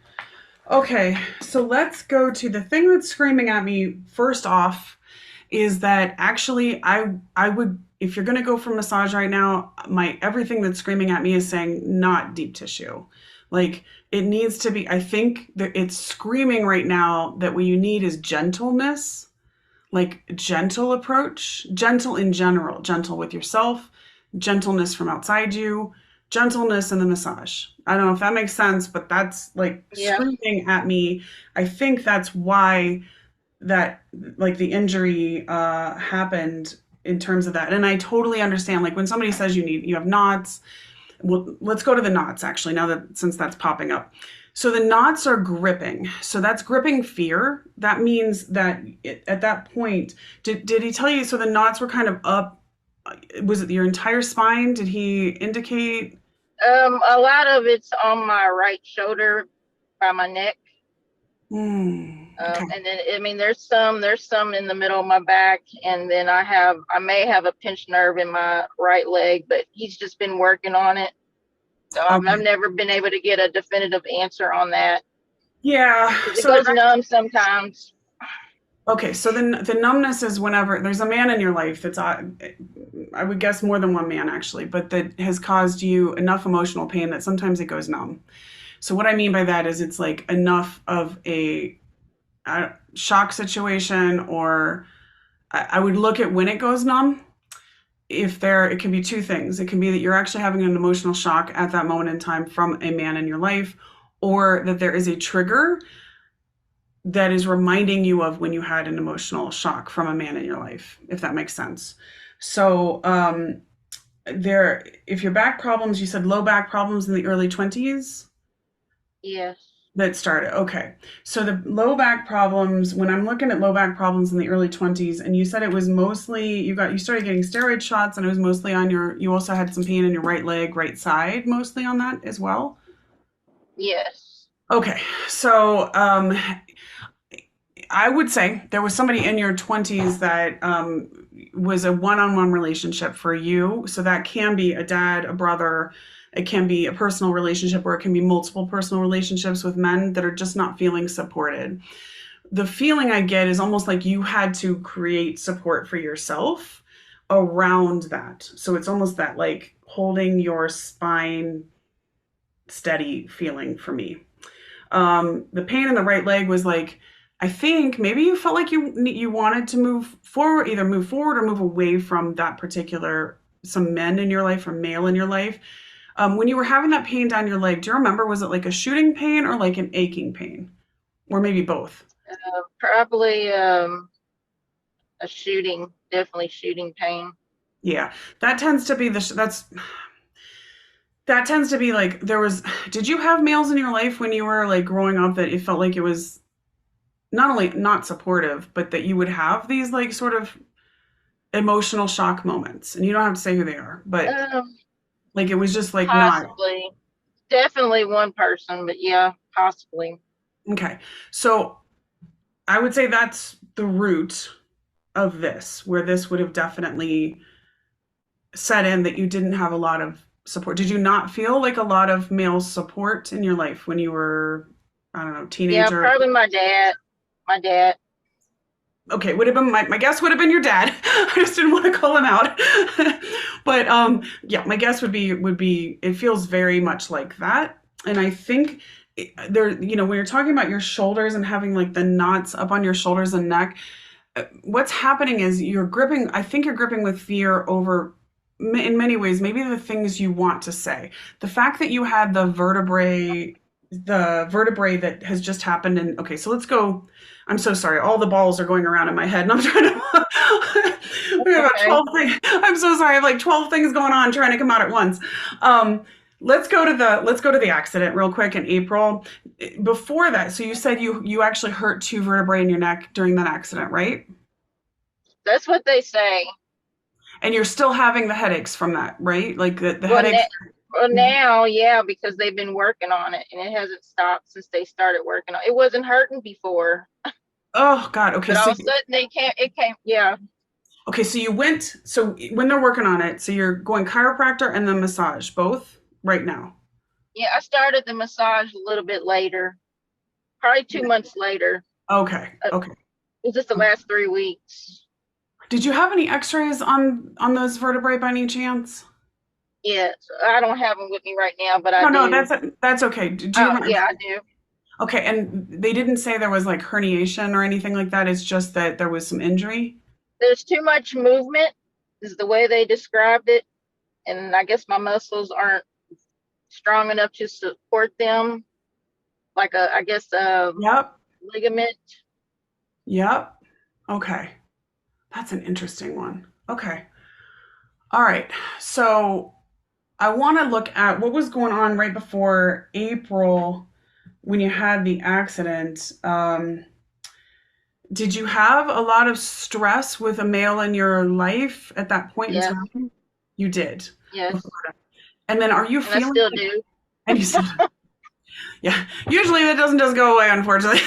Okay. So let's go to the thing that's screaming at me first off is that actually I would, if you're going to go for massage right now, everything that's screaming at me is saying not deep tissue. Like it needs to be, I think that it's screaming right now that what you need is gentleness, like gentle approach, gentle in general, gentle with yourself, gentleness from outside you, gentleness in the massage. I don't know if that makes sense, but that's like screaming at me. I think that's why that like the injury happened in terms of that. And I totally understand, like when somebody says you have knots. Well, let's go to the knots actually, since that's popping up. So the knots are gripping. So that's gripping fear. That means that at that point, did he tell you, so the knots were kind of up? Was it your entire spine? Did he indicate? A lot of it's on my right shoulder by my neck. Okay. And then, there's some in the middle of my back. And then I may have a pinched nerve in my right leg, but he's just been working on it. So I've never been able to get a definitive answer on that. Yeah. It goes numb sometimes. Okay. So then the numbness is whenever there's a man in your life that's, I would guess more than one man actually, but that has caused you enough emotional pain that sometimes it goes numb. So what I mean by that is it's like enough of a shock situation, or I would look at when it goes numb. It can be 2 things. It can be that you're actually having an emotional shock at that moment in time from a man in your life, or that there is a trigger that is reminding you of when you had an emotional shock from a man in your life, if that makes sense. So if your back problems, you said low back problems in the early 20s? Yes. That started. Okay. So the low back problems, when I'm looking at low back problems in the early 20s, and you said it was mostly, you started getting steroid shots, and it was mostly you also had some pain in your right leg, right side, mostly on that as well? Yes. Okay. So I would say there was somebody in your 20s that was a one-on-one relationship for you. So that can be a dad, a brother. It can be a personal relationship, or it can be multiple personal relationships with men that are just not feeling supported. The feeling I get is almost like you had to create support for yourself around that. So it's almost that like holding your spine steady feeling for me. The pain in the right leg was like, I think maybe you felt like you wanted to move forward, either move forward or move away from that particular, some men in your life or male in your life. When you were having that pain down your leg, do you remember, was it like a shooting pain or like an aching pain? Or maybe both? Probably definitely shooting pain. Yeah, that tends to be that tends to be like did you have males in your life when you were like growing up that it felt like it was not only not supportive, but that you would have these like sort of emotional shock moments? And you don't have to say who they are, but Um, like it was just like not Possibly. Definitely one person, but yeah, possibly. okay. So I would say that's the root of this, where this would have definitely set in that you didn't have a lot of support. Did you not feel like a lot of male support in your life when you were, I don't know, Yeah, teenager? probably my dad. My dad. Okay, would have been my guess would have been your dad. I just didn't want to call him out. But yeah, my guess would be it feels very much like that. And I think there, when you're talking about your shoulders and having like the knots up on your shoulders and neck, what's happening is I think you're gripping with fear over in many ways, maybe the things you want to say. The fact that you had the vertebrae that has just happened. And okay, so let's go. I'm so sorry. All the balls are going around in my head and I'm trying to, we have about Okay. 12 things. I'm so sorry. I have like 12 things going on trying to come out at once. Um, let's go to the accident real quick in April. Before that, so you said you actually hurt two vertebrae in your neck during that accident, right? That's what they say. And you're still having the headaches from that, right? Like the Well, headaches. now, yeah, because they've been working on it and it hasn't stopped since they started working on it. It wasn't hurting before, Oh God. Okay. but all of a sudden it came, yeah. So you went, so when they're working on it, so you're going chiropractor and then massage, both right now. Yeah, I started the massage a little bit later, probably 2 months later. Okay. It Okay. was just the last 3 weeks. Did you have any x-rays on those vertebrae by any chance? Yes, I don't have them with me right now, but I No, no, do. that's okay. Do you Oh, remember? yeah, I do. Okay, and they didn't say there was like herniation or anything like that. It's just that there was some injury. There's too much movement, is the way they described it. And I guess my muscles aren't strong enough to support them, like I guess a Yep. ligament. Yep. Okay. That's an interesting one. Okay. All right. So I want to look at what was going on right before April when you had the accident. Did you have a lot of stress with a male in your life at that point in Yes, time? You did. yes, And then are you and I feeling still like, do. and you said, yeah, usually that doesn't just go away, unfortunately.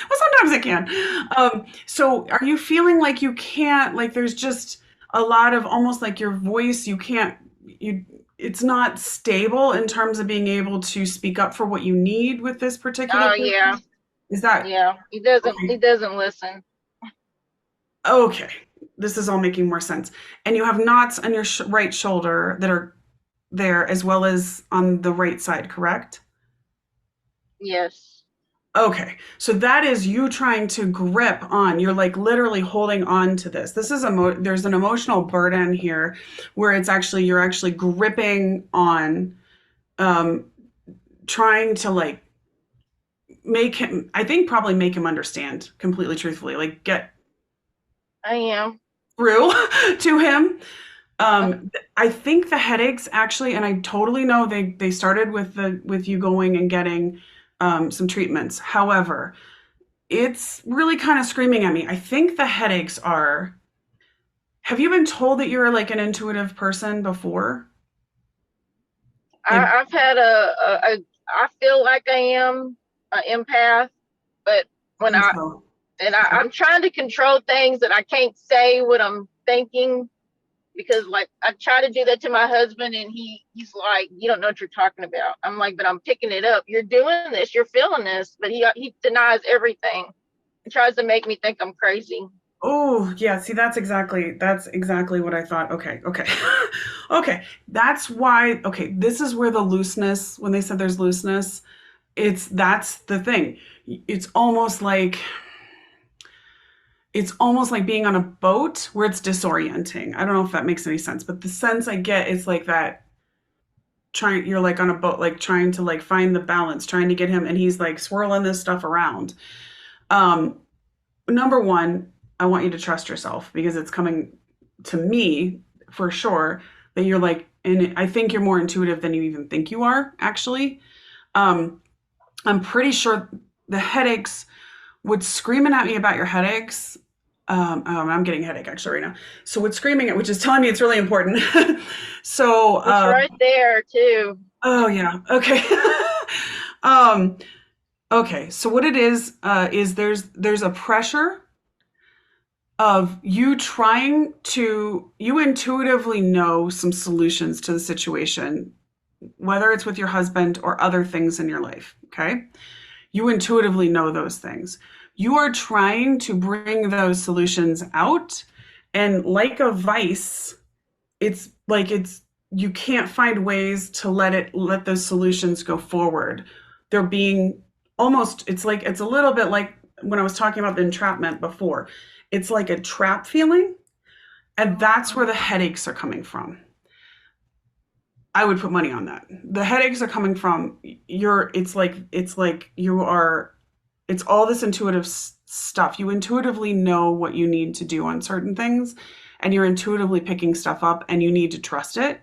Well, sometimes it can. So are you feeling like you can't, like there's just a lot of almost like your voice, it's not stable in terms of being able to speak up for what you need with this particular Oh yeah, person? Is that yeah. He doesn't. okay? He doesn't listen. Okay. This is all making more sense. And you have knots on your right shoulder that are there as well as on the right side, correct? Yes. Okay. So that is you trying to grip on, you're like literally holding on to this. This is there's an emotional burden here where you're actually gripping on, um, trying to like make him, I think probably make him understand completely truthfully, like get I am. through to him. I think the headaches actually, and I totally know they started with you going and getting some treatments. However, it's really kind of screaming at me. I think the headaches are. Have you been told that you're like an intuitive person before? Like, I've had I feel like I am an empath, but I when think so. I'm trying to control things that I can't say what I'm thinking because like I try to do that to my husband and he's like, you don't know what you're talking about. I'm like, but I'm picking it up. You're doing this, you're feeling this, but he denies everything and tries to make me think I'm crazy. Oh, yeah. See, that's exactly what I thought. Okay, okay. Okay. That's why, okay, this is where the looseness, when they said there's looseness, that's the thing. It's almost like it's almost like being on a boat where it's disorienting. I don't know if that makes any sense, but the sense I get is like that you're like on a boat, like trying to like find the balance, trying to get him, and he's like swirling this stuff around. Um, Number one, I want you to trust yourself because it's coming to me for sure that you're like, and I think you're more intuitive than you even think you are, actually. Um, I'm pretty sure the headaches, what's screaming at me about your headaches, I'm getting a headache actually right now. So what's screaming at, which is telling me it's really important. So, It's right there too. oh yeah, okay. um, okay, so what it is there's a pressure of you trying to, you intuitively know some solutions to the situation, whether it's with your husband or other things in your life, okay? You intuitively know those things. You are trying to bring those solutions out, and like a vice, it's like you can't find ways to let those solutions go forward. They're being almost, it's like, it's a little bit like when I was talking about the entrapment before. It's like a trap feeling, and that's where the headaches are coming from. I would put money on that. The headaches are coming from it's like you are, it's all this intuitive stuff. You intuitively know what you need to do on certain things, and you're intuitively picking stuff up, and you need to trust it.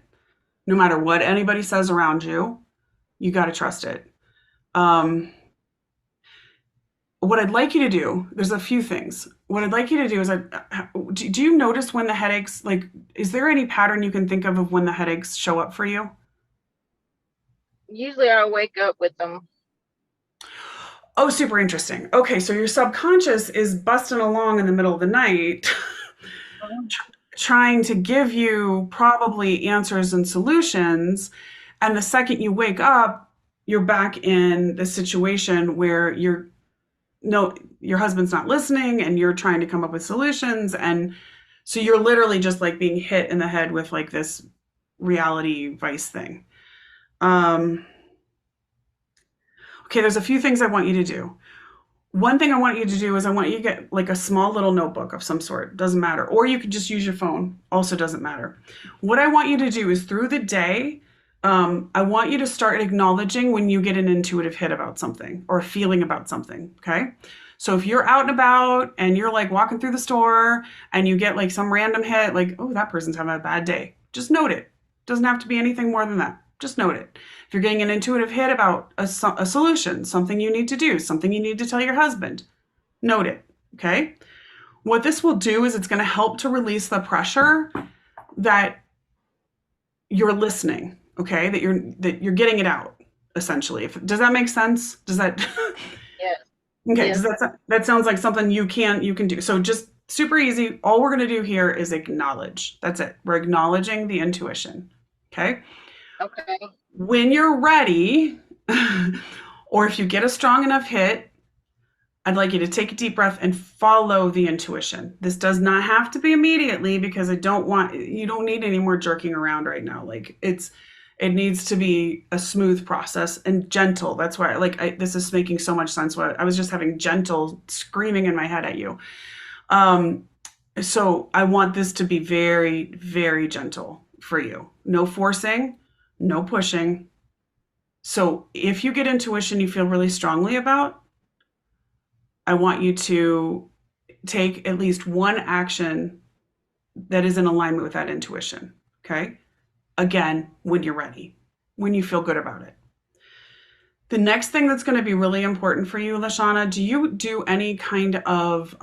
No matter what anybody says around you, you got to trust it. What I'd like you to do, there's a few things. What I'd like you to do is, do you notice when the headaches, like, is there any pattern you can think of when the headaches show up for you? Usually I wake up with them. Oh, super interesting. Okay, so your subconscious is busting along in the middle of the night, trying to give you probably answers and solutions. And the second you wake up, you're back in the situation where your husband's not listening and you're trying to come up with solutions. And so you're literally just like being hit in the head with like this reality vice thing. Okay, there's a few things I want you to do. One thing I want you to do is I want you to get like a small little notebook of some sort, doesn't matter. Or you could just use your phone, also doesn't matter. What I want you to do is through the day, I want you to start acknowledging when you get an intuitive hit about something or a feeling about something, okay? So if you're out and about and you're like walking through the store and you get like some random hit, like, oh, that person's having a bad day, just note it. Doesn't have to be anything more than that. Just note it. If you're getting an intuitive hit about a solution, something you need to do, something you need to tell your husband, note it, okay? What this will do is it's going to help to release the pressure that you're listening, okay? That you're getting it out, essentially. Does that make sense? Does that? Yes. Okay, Yes. that sounds like something you can do. So just super easy. All we're going to do here is acknowledge. That's it. We're acknowledging the intuition, okay? Okay. When you're ready, or if you get a strong enough hit, I'd like you to take a deep breath and follow the intuition. This does not have to be immediately because you don't need any more jerking around right now. Like it needs to be a smooth process and gentle. That's why this is making so much sense. I was just having gentle screaming in my head at you. So I want this to be very, very gentle for you. No forcing, no pushing. So if you get intuition you feel really strongly about, I want you to take at least one action that is in alignment with that intuition, okay? Again, when you're ready, when you feel good about it. The next thing that's going to be really important for you, LaShauna, do you do any kind of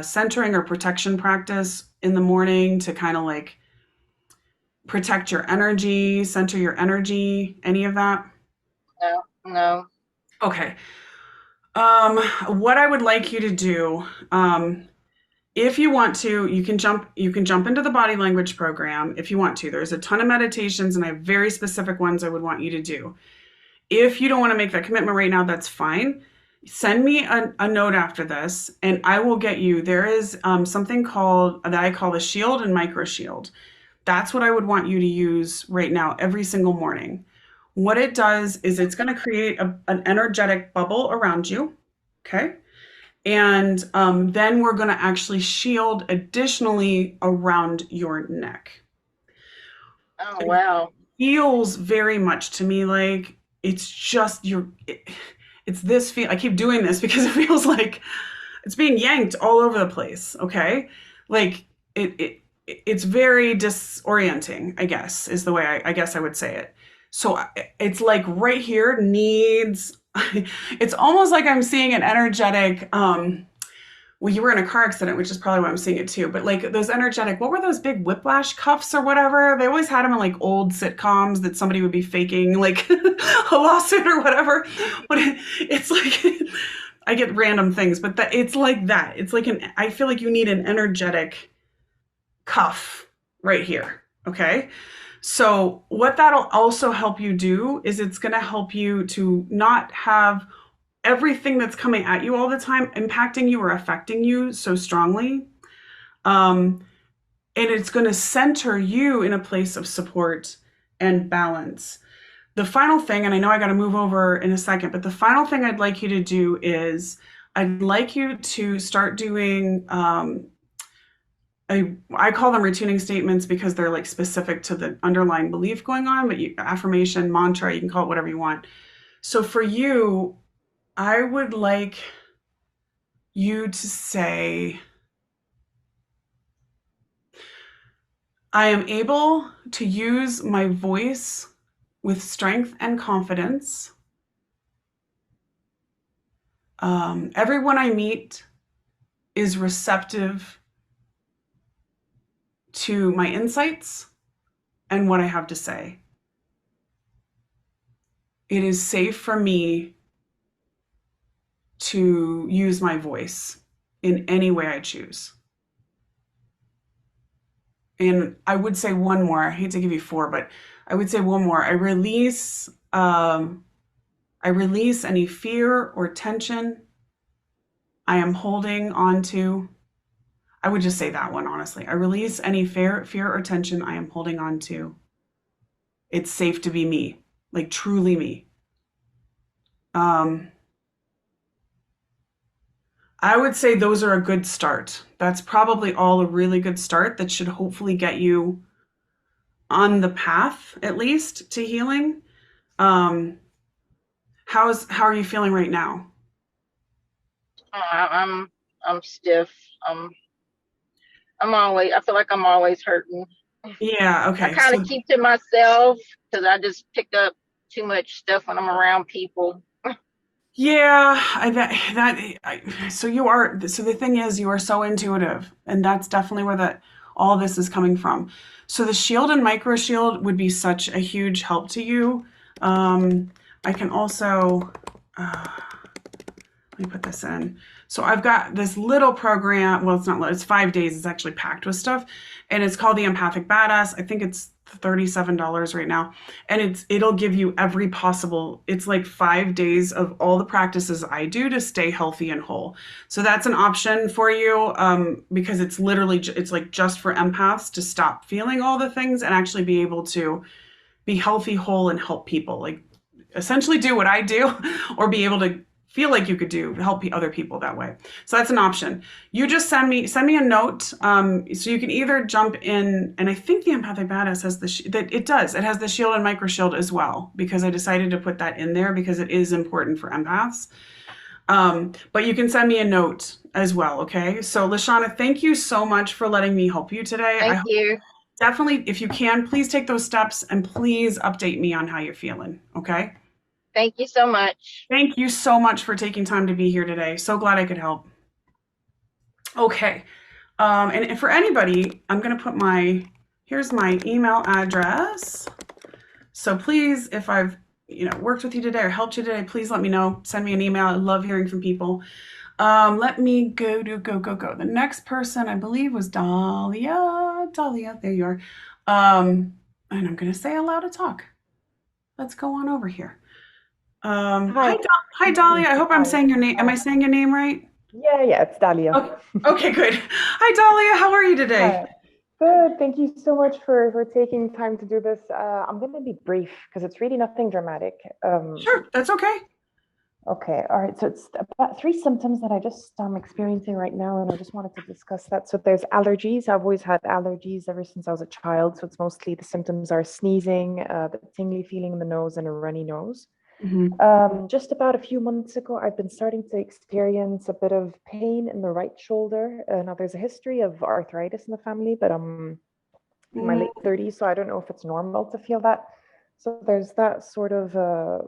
centering or protection practice in the morning to kind of like protect your energy, center your energy, any of that? No. Okay. What I would like you to do, if you want to, you can jump into the body language program if you want to. There's a ton of meditations and I have very specific ones I would want you to do. If you don't want to make that commitment right now, that's fine. Send me a note after this and I will get you. There is something that I call the shield and micro shield. That's what I would want you to use right now every single morning. What it does is it's going to create an energetic bubble around you, okay? And then we're going to actually shield additionally around your neck. Oh, wow. It feels very much to me like it's just it's this feel. I keep doing this because it feels like it's being yanked all over the place, okay? Like it's very disorienting, I guess, is the way I guess I would say it. So it's like right here needs, it's almost like I'm seeing an energetic, well, you were in a car accident, which is probably why I'm seeing it too. But like those energetic, what were those big whiplash cuffs or whatever? They always had them in like old sitcoms that somebody would be faking like a lawsuit or whatever. But it's like, I get random things, but it's like that. It's like I feel like you need an energetic cuff right here. Okay. So what that'll also help you do is it's going to help you to not have everything that's coming at you all the time impacting you or affecting you so strongly. And it's going to center you in a place of support and balance. The final thing, and I know I got to move over in a second, but the final thing I'd like you to do is I'd like you to start doing, I call them retuning statements because they're like specific to the underlying belief going on, but affirmation, mantra, you can call it whatever you want. So for you, I would like you to say, I am able to use my voice with strength and confidence. Everyone I meet is receptive to my insights and what I have to say. It is safe for me to use my voice in any way I choose. And I would say one more. I hate to give you 4, but I would say one more. I release any fear or tension I am holding on to. I would just say that one, honestly. I release any fear or tension I am holding on to. It's safe to be me, like truly me. I would say those are a good start. That's probably all a really good start that should hopefully get you on the path, at least, to healing. How are you feeling right now? I'm stiff. I feel like I'm always hurting. Yeah, okay. I kind of keep to myself because I just pick up too much stuff when I'm around people. Yeah, so the thing is you are so intuitive, and that's definitely where all this is coming from. So the shield and micro shield would be such a huge help to you. I can also, let me put this in. So I've got this little program. Well, it's not little, it's 5 days. It's actually packed with stuff. And it's called the Empathic Badass. I think it's $37 right now. And it'll give you every possible, it's like 5 days of all the practices I do to stay healthy and whole. So that's an option for you, because it's literally, it's like just for empaths to stop feeling all the things and actually be able to be healthy, whole, and help people. Like essentially do what I do or be able to feel like you could help other people that way. So that's an option. You just send me a note. So you can either jump in, and I think the Empathic Badass has it has the shield and micro shield as well, because I decided to put that in there because it is important for empaths. But you can send me a note as well. Okay. So LaShauna, thank you so much for letting me help you today. Thank you. Definitely, if you can, please take those steps and please update me on how you're feeling. Okay. Thank you so much. Thank you so much for taking time to be here today. So glad I could help. Okay. And for anybody, I'm going to put here's my email address. So please, if I've, worked with you today or helped you today, please let me know. Send me an email. I love hearing from people. Let me go. The next person, I believe, was Dalia. Dalia, there you are. And I'm going to say allow to talk. Let's go on over here. Hi, Dalia. I hope I'm saying your name. Am I saying your name right? Yeah, it's Dalia. Okay, good. Hi, Dalia. How are you today? Hi. Good. Thank you so much for taking time to do this. I'm going to be brief because it's really nothing dramatic. Sure, that's okay. Okay. All right. So it's about 3 symptoms that I just experiencing right now, and I just wanted to discuss that. So there's allergies. I've always had allergies ever since I was a child. So it's mostly the symptoms are sneezing, the tingly feeling in the nose, and a runny nose. Just about a few months ago, I've been starting to experience a bit of pain in the right shoulder. Now, there's a history of arthritis in the family, but I'm in my late 30s, so I don't know if it's normal to feel that. So there's that sort of the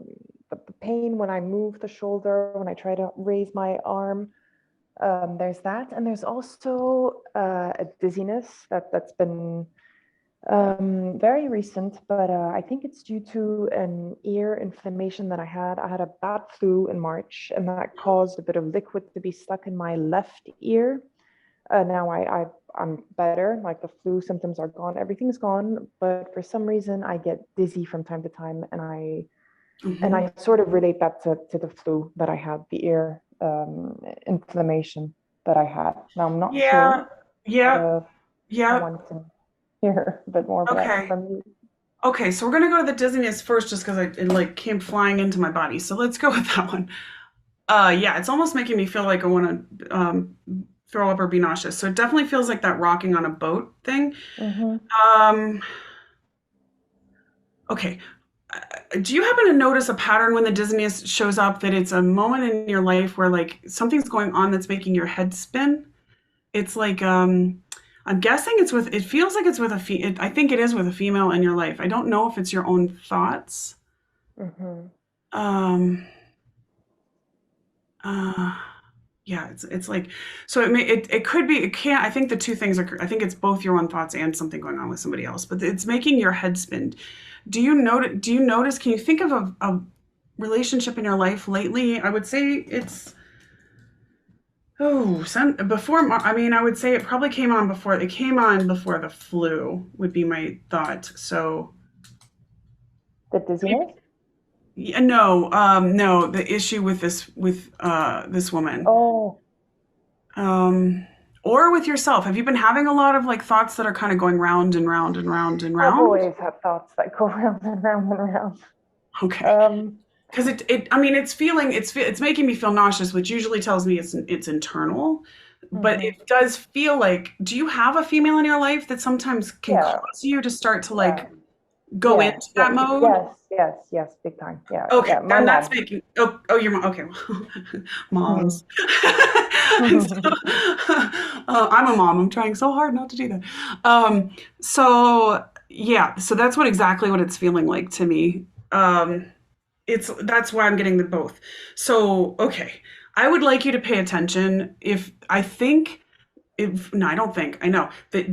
pain when I move the shoulder, when I try to raise my arm. There's that, and there's also a dizziness that's been very recent, but I think it's due to an ear inflammation that I had. I had a bad flu in March, and that caused a bit of liquid to be stuck in my left ear. Now I'm better, like the flu symptoms are gone, everything's gone, but for some reason I get dizzy from time to time, and I sort of relate that to the flu that I had, the ear inflammation that I had. Now I'm not sure. Yeah. I wanted to hear a bit more about that from you. Okay, so we're gonna go to the dizziness first, just because it like came flying into my body. So let's go with that one. Yeah, it's almost making me feel like I want to throw up or be nauseous. So it definitely feels like that rocking on a boat thing. Okay. Do you happen to notice a pattern when the dizziness shows up, that it's a moment in your life where like something's going on that's making your head spin? It's like I'm guessing it feels like it's with I think it is with a female in your life. I don't know if it's your own thoughts. Yeah, it's like, so it could be, it can't, I think the two things are, I think it's both your own thoughts and something going on with somebody else, but it's making your head spin. Do you notice, can you think of a relationship in your life lately? I would say it's, before, I mean, I would say it probably came on before the flu would be my thought. So. The dizziness? Yeah, no, the issue with this woman. Oh. Or with yourself. Have you been having a lot of like thoughts that are kind of going round and round and round and round? I've always had thoughts that go round and round and round. Okay. Because it's making me feel nauseous, which usually tells me it's internal. But it does feel like, do you have a female in your life that sometimes can cause you to start to like go into that mode? Yes, big time. Yeah. Okay, yeah, and that's making your mom. Okay, moms. I'm a mom. I'm trying so hard not to do that. So yeah, so that's exactly what it's feeling like to me. That's why I'm getting the both. So okay, I would like you to pay attention. No, I don't think. I know the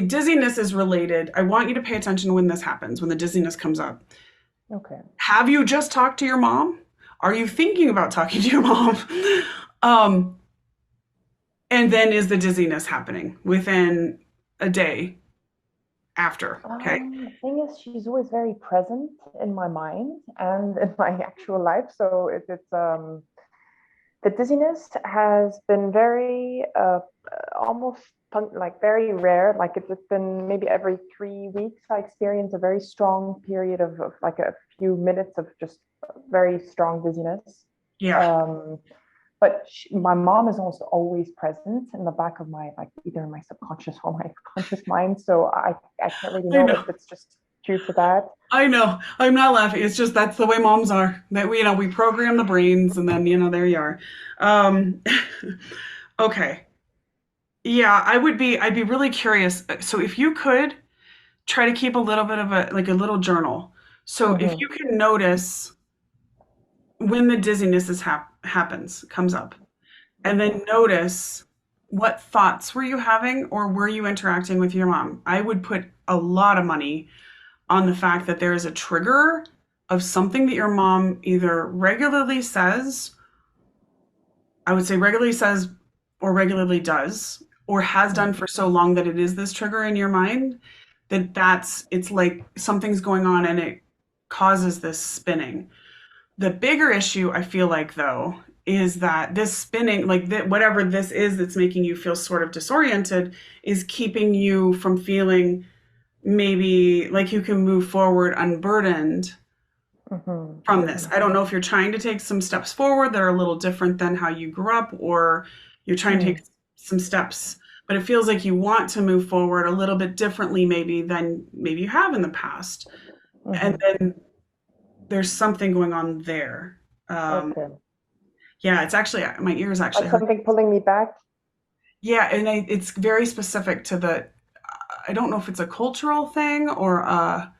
dizziness is related. I want you to pay attention when this happens, when the dizziness comes up. Okay. Have you just talked to your mom? Are you thinking about talking to your mom? And then is the dizziness happening within a day after? Okay. The thing is, she's always very present in my mind and in my actual life. So it's the dizziness has been very almost like very rare. Like it's been maybe every 3 weeks I experience a very strong period of like a few minutes of just very strong dizziness. Yeah. But my mom is also always present in the back of my, like either in my subconscious or my conscious mind. So I can't really know if it's just due to that. I know. I'm not laughing. It's just that's the way moms are. That we program the brains, and then there you are. Okay. Yeah, I'd be really curious. So if you could try to keep a little bit of a little journal. So if you can notice when the dizziness comes up, and then notice what thoughts were you having, or were you interacting with your mom? I would put a lot of money on the fact that there is a trigger of something that your mom either regularly says, I would say regularly says, or regularly does, or has done for so long that it is this trigger in your mind it's like something's going on and it causes this spinning. The bigger issue, I feel like, though, is that this spinning, like whatever this is that's making you feel sort of disoriented, is keeping you from feeling maybe like you can move forward unburdened from this. I don't know if you're trying to take some steps forward that are a little different than how you grew up, or you're trying to take some steps, but it feels like you want to move forward a little bit differently maybe than maybe you have in the past. And then there's something going on there. Okay. Yeah, it's actually, my ears actually Like hurt. something pulling me back. Yeah, and it's very specific to the, I don't know if it's a cultural thing or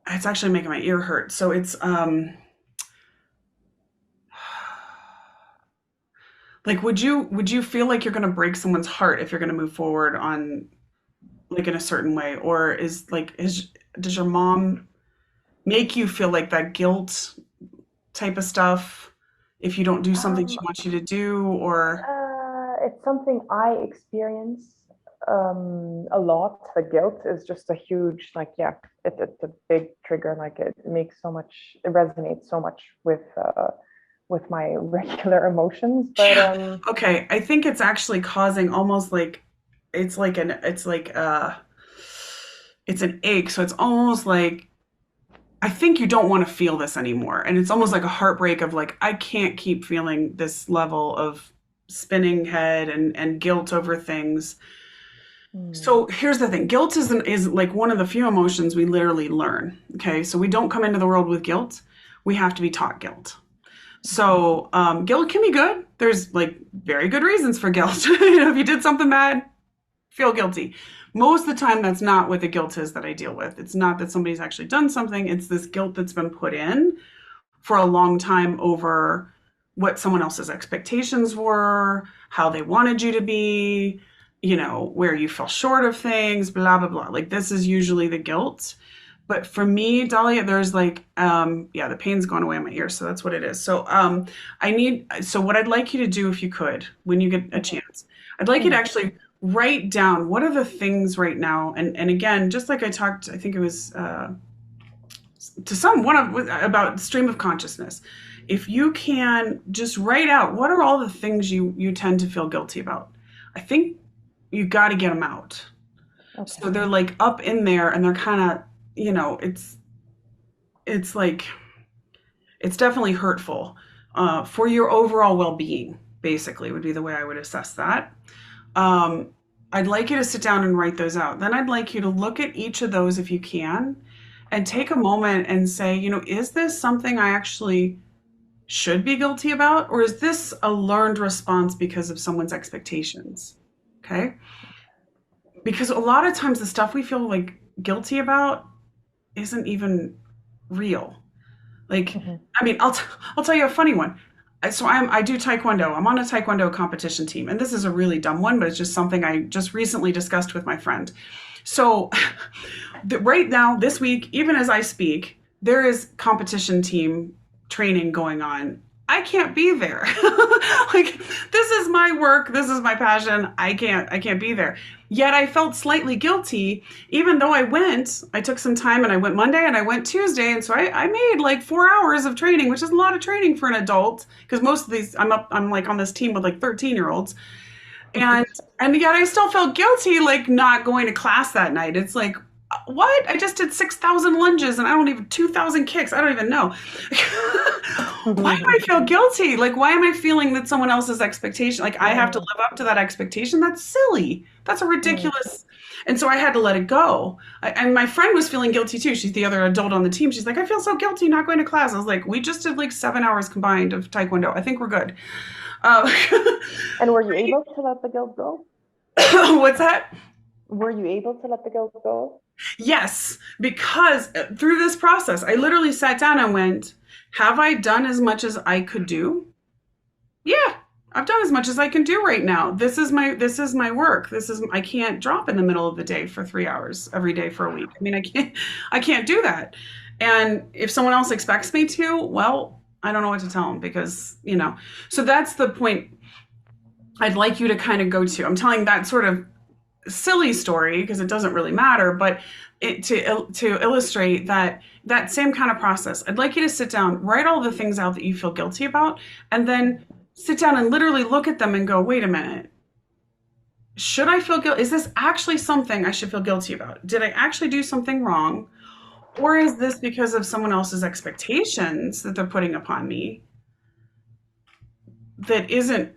it's actually making my ear hurt. So it's like would you feel like you're going to break someone's heart if you're going to move forward on like in a certain way, or does your mom make you feel like that guilt type of stuff if you don't do something she Um, wants you to do, or it's something I experience a lot. The guilt is just a huge, like, yeah, it's a big trigger. Like it makes so much, it resonates so much with my regular emotions. But yeah. Okay, I think it's actually causing almost like it's an ache, so it's almost like I think you don't want to feel this anymore. And it's almost like a heartbreak of like, I can't keep feeling this level of spinning head and guilt over things. So here's the thing. Guilt is like one of the few emotions we literally learn. Okay. So we don't come into the world with guilt. We have to be taught guilt. So guilt can be good. There's like very good reasons for guilt. If you did something bad, feel guilty. Most of the time, that's not what the guilt is that I deal with. It's not that somebody's actually done something. It's this guilt that's been put in for a long time over what someone else's expectations were, how they wanted you to be, where you fell short of things, blah, blah, blah. Like this is usually the guilt. But for me, Dalia, there's like, yeah, the pain's gone away in my ear. So that's what it is. So so what I'd like you to do if you could, when you get a chance, I'd like you to actually write down what are the things right now. And again, just like I talked, I think it was about stream of consciousness. If you can just write out what are all the things you tend to feel guilty about, I think you got to get them out. okay. So they're like up in there and they're kind of, it's like, it's definitely hurtful for your overall well-being, basically, would be the way I would assess that. I'd like you to sit down and write those out. Then I'd like you to look at each of those if you can and take a moment and say, is this something I actually should be guilty about? Or is this a learned response because of someone's expectations? Okay. Because a lot of times the stuff we feel like guilty about isn't even real. Like, I mean, I'll tell you a funny one. So I do Taekwondo. I'm on a Taekwondo competition team. And this is a really dumb one, but it's just something I just recently discussed with my friend. So right now, this week, even as I speak, there is competition team training going on. I can't be there. Like, this is my work. This is my passion. I can't be there. Yet I felt slightly guilty, even though I took some time and I went Monday and I went Tuesday. And so I made like 4 hours of training, which is a lot of training for an adult. Because most of these, I'm like on this team with like 13-year-olds. And yet I still felt guilty, like not going to class that night. It's like, what? I just did 6,000 lunges and I don't even 2,000 kicks. I don't even know. Why do I feel guilty? Like, why am I feeling that someone else's expectation? Like, I have to live up to that expectation. That's silly. That's a ridiculous. And so I had to let it go. And my friend was feeling guilty too. She's the other adult on the team. She's like, I feel so guilty not going to class. I was like, we just did like 7 hours combined of Taekwondo. I think we're good. And were you able to let the guilt go? What's that? Were you able to let the guilt go? Yes, because through this process, I literally sat down and went, have I done as much as I could do? Yeah, I've done as much as I can do right now. This is my work. I can't drop in the middle of the day for 3 hours every day for a week. I mean, I can't do that. And if someone else expects me to, well, I don't know what to tell them because, so that's the point I'd like you to kind of go to. I'm telling that sort of silly story because it doesn't really matter, but to illustrate that same kind of process. I'd like you to sit down, write all the things out that you feel guilty about, and then sit down and literally look at them and go, wait a minute. Should I feel guilty? Is this actually something I should feel guilty about? Did I actually do something wrong? Or is this because of someone else's expectations that they're putting upon me that isn't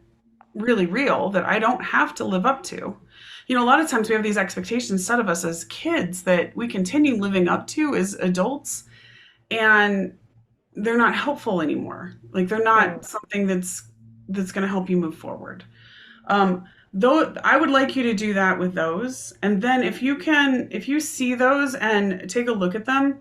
really real, that I don't have to live up to? A lot of times we have these expectations set of us as kids that we continue living up to as adults. and they're not helpful anymore. Like they're not something that's going to help you move forward. Though I would like you to do that with those. And then if you see those and take a look at them,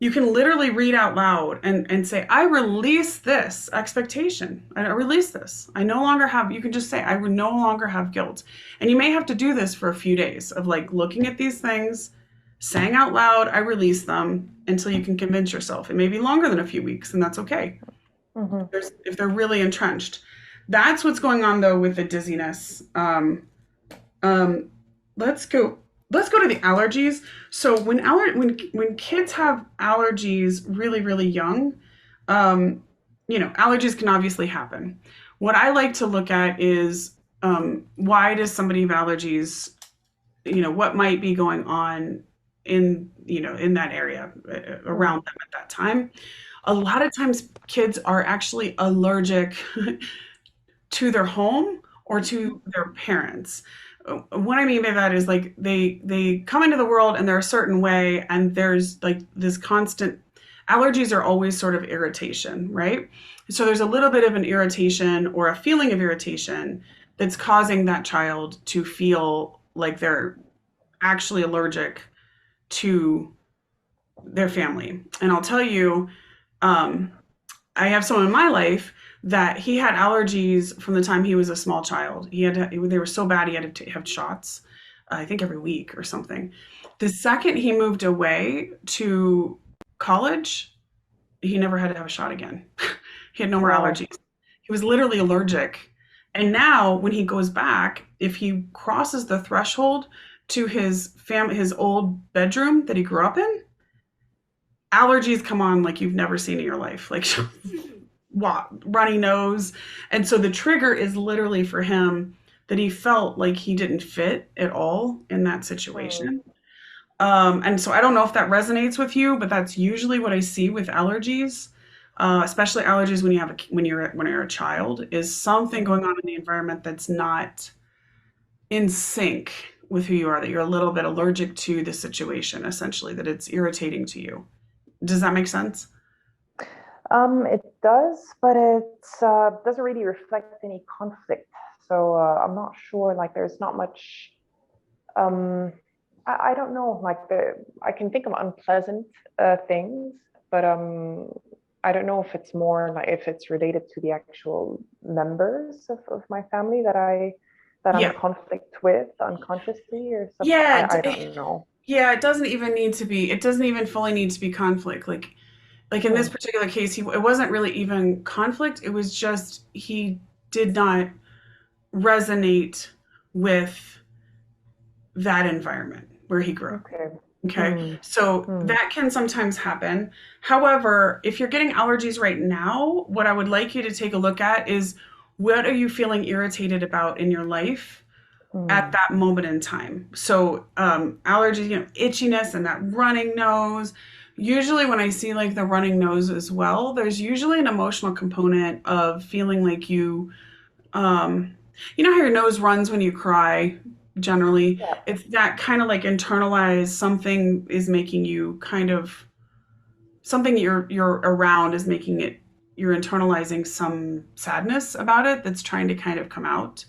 you can literally read out loud and say, I release this expectation. I release this. I no longer have, you can just say, I would no longer have guilt. And you may have to do this for a few days of like looking at these things, saying out loud, I release them until you can convince yourself. It may be longer than a few weeks, and that's okay. If they're really entrenched. That's what's going on though with the dizziness. Let's go to the allergies. So when kids have allergies really young, allergies can obviously happen. What I like to look at is why does somebody have allergies? What might be going on in that area around them at that time. A lot of times kids are actually allergic to their home or to their parents. What I mean by that is like they come into the world and they're a certain way, and there's like this constant allergies are always sort of irritation, right? So there's a little bit of an irritation or a feeling of irritation that's causing that child to feel like they're actually allergic to their family. And I'll tell you, I have someone in my life that he had allergies from the time he was a small child. They were so bad he had to have shots, I think every week or something. The second he moved away to college, he never had to have a shot again. He had no more allergies. He was literally allergic. And now when he goes back, if he crosses the threshold to his old bedroom that he grew up in, allergies come on like you've never seen in your life, like runny nose. And so the trigger is literally for him that he felt like he didn't fit at all in that situation. And so I don't know if that resonates with you, but that's usually what I see with allergies, especially allergies when you're a child, is something going on in the environment that's not in sync with who you are, that you're a little bit allergic to the situation, essentially, that it's irritating to you. Does that make sense? It does, but it doesn't really reflect any conflict. So I'm not sure, like there's not much, I don't know, like I can think of unpleasant things, but I don't know if it's more like if it's related to the actual members of my family that I'm in conflict with unconsciously or something. I don't know. Yeah, it doesn't even fully need to be conflict. Like in this particular case, it wasn't really even conflict. It was just he did not resonate with that environment where he grew up. Okay. So that can sometimes happen. However, if you're getting allergies right now, what I would like you to take a look at is what are you feeling irritated about in your life at that moment in time? So allergies, itchiness and that running nose. Usually when I see like the running nose as well, there's usually an emotional component of feeling like you know how your nose runs when you cry generally? It's that kind of like internalized something is making you kind of, something you're around is making it, you're internalizing some sadness about it that's trying to kind of come out.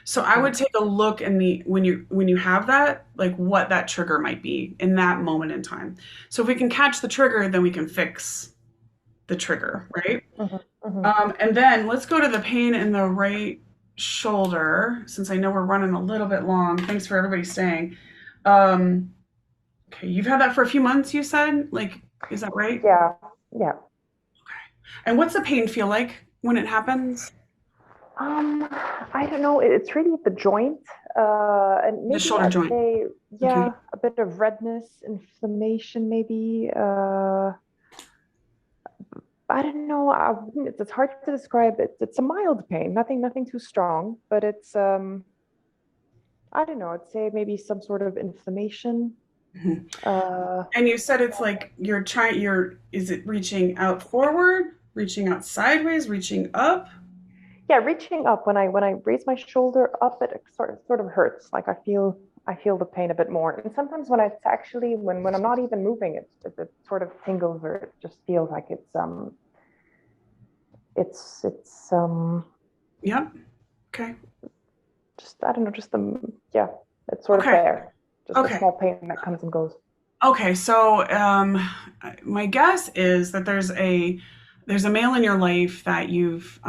So I would take a look in when you have that, like what that trigger might be in that moment in time. So if we can catch the trigger, then we can fix the trigger, right? And then let's go to the pain in the right shoulder, since I know we're running a little bit long. Thanks for everybody staying. Okay, you've had that for a few months, you said? Like, is that right? Yeah. Okay. And what's the pain feel like when it happens? I don't know. It's really the joint, and maybe The shoulder joint. Say, a bit of redness, inflammation, maybe. I don't know. It's hard to describe it. It's a mild pain, nothing too strong, but it's I don't know. I'd say maybe some sort of inflammation. And you said it's like is it reaching out forward, reaching out sideways, reaching up? Yeah, reaching up. When I raise my shoulder up, it sort of hurts. Like I feel I feel the pain a bit more. And sometimes when it's actually when I'm not even moving, it sort of tingles, or it just feels like it's Yep. Okay. just, I don't know, just yeah, it's sort of Okay. there. Just a Okay. small pain that comes and goes. Okay. So, my guess is that there's a male in your life that you've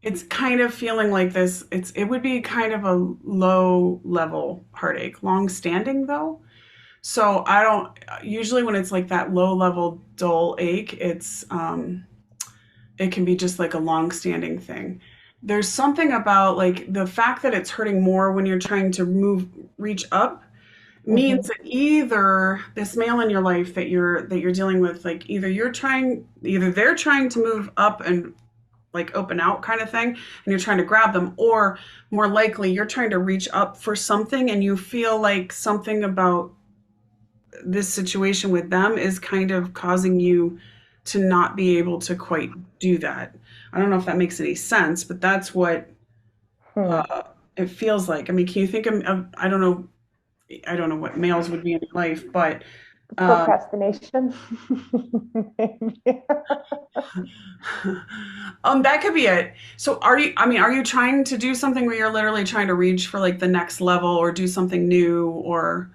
it's kind of feeling like this. It would be kind of a low level heartache, long standing though. So I don't usually when it's like that low level dull ache, it can be just like a long standing thing. There's something about like the fact that it's hurting more when you're trying to reach up means Hmm. that either this male in your life that you're dealing with, like either they're trying to move up and like open out kind of thing, and you're trying to grab them, or more likely you're trying to reach up for something and you feel like something about this situation with them is kind of causing you to not be able to quite do that. I don't know if that makes any sense, but that's what Hmm. uh, it feels like. I mean, can you think of I don't know what males would be in your life, but um, Procrastination. Maybe. that could be it. So are you trying to do something where you're literally trying to reach for like the next level or do something new or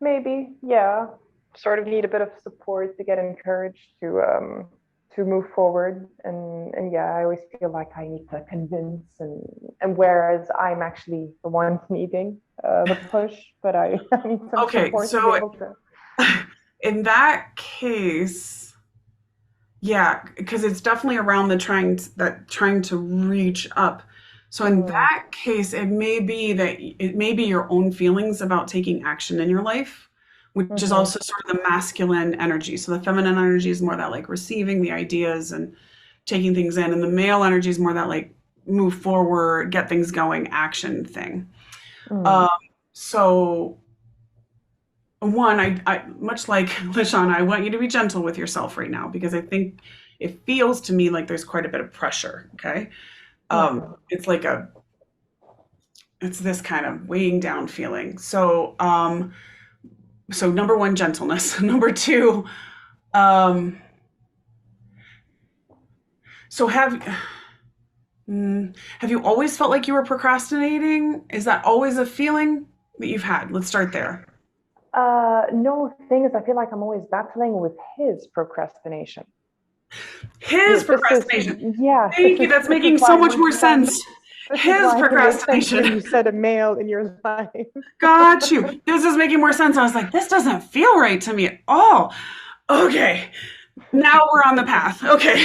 Maybe, yeah. Sort of need a bit of support to get encouraged to move forward. And yeah, I always feel like I need to convince, and whereas I'm actually the one needing the push, but I, I need some okay, support to be so able to. in that case, yeah, because it's definitely around the trying to reach up. So in Mm, that case, it may be your own feelings about taking action in your life, which is mm-hmm, also sort of the masculine energy. So the feminine energy is more that like receiving the ideas and taking things in, and the male energy is more that like move forward, get things going, action thing. mm, Um, so one, I much like LaShauna, I want you to be gentle with yourself right now because I think it feels to me like there's quite a bit of pressure. Okay. mm-hmm. It's like it's this kind of weighing down feeling. So number one, gentleness. Number two, um, so have you always felt like you were procrastinating? Is that always a feeling that you've had? Let's start there. No, thing is, I feel like I'm always battling with his procrastination. His This is, procrastination. yeah, Thank you. That's this is making so why it much makes more sense. sense. This is His why it made sense when you procrastination. said a male in your life. Got you. This is making more sense. I was like, this doesn't feel right to me at all. Okay. Now we're on the path. Okay.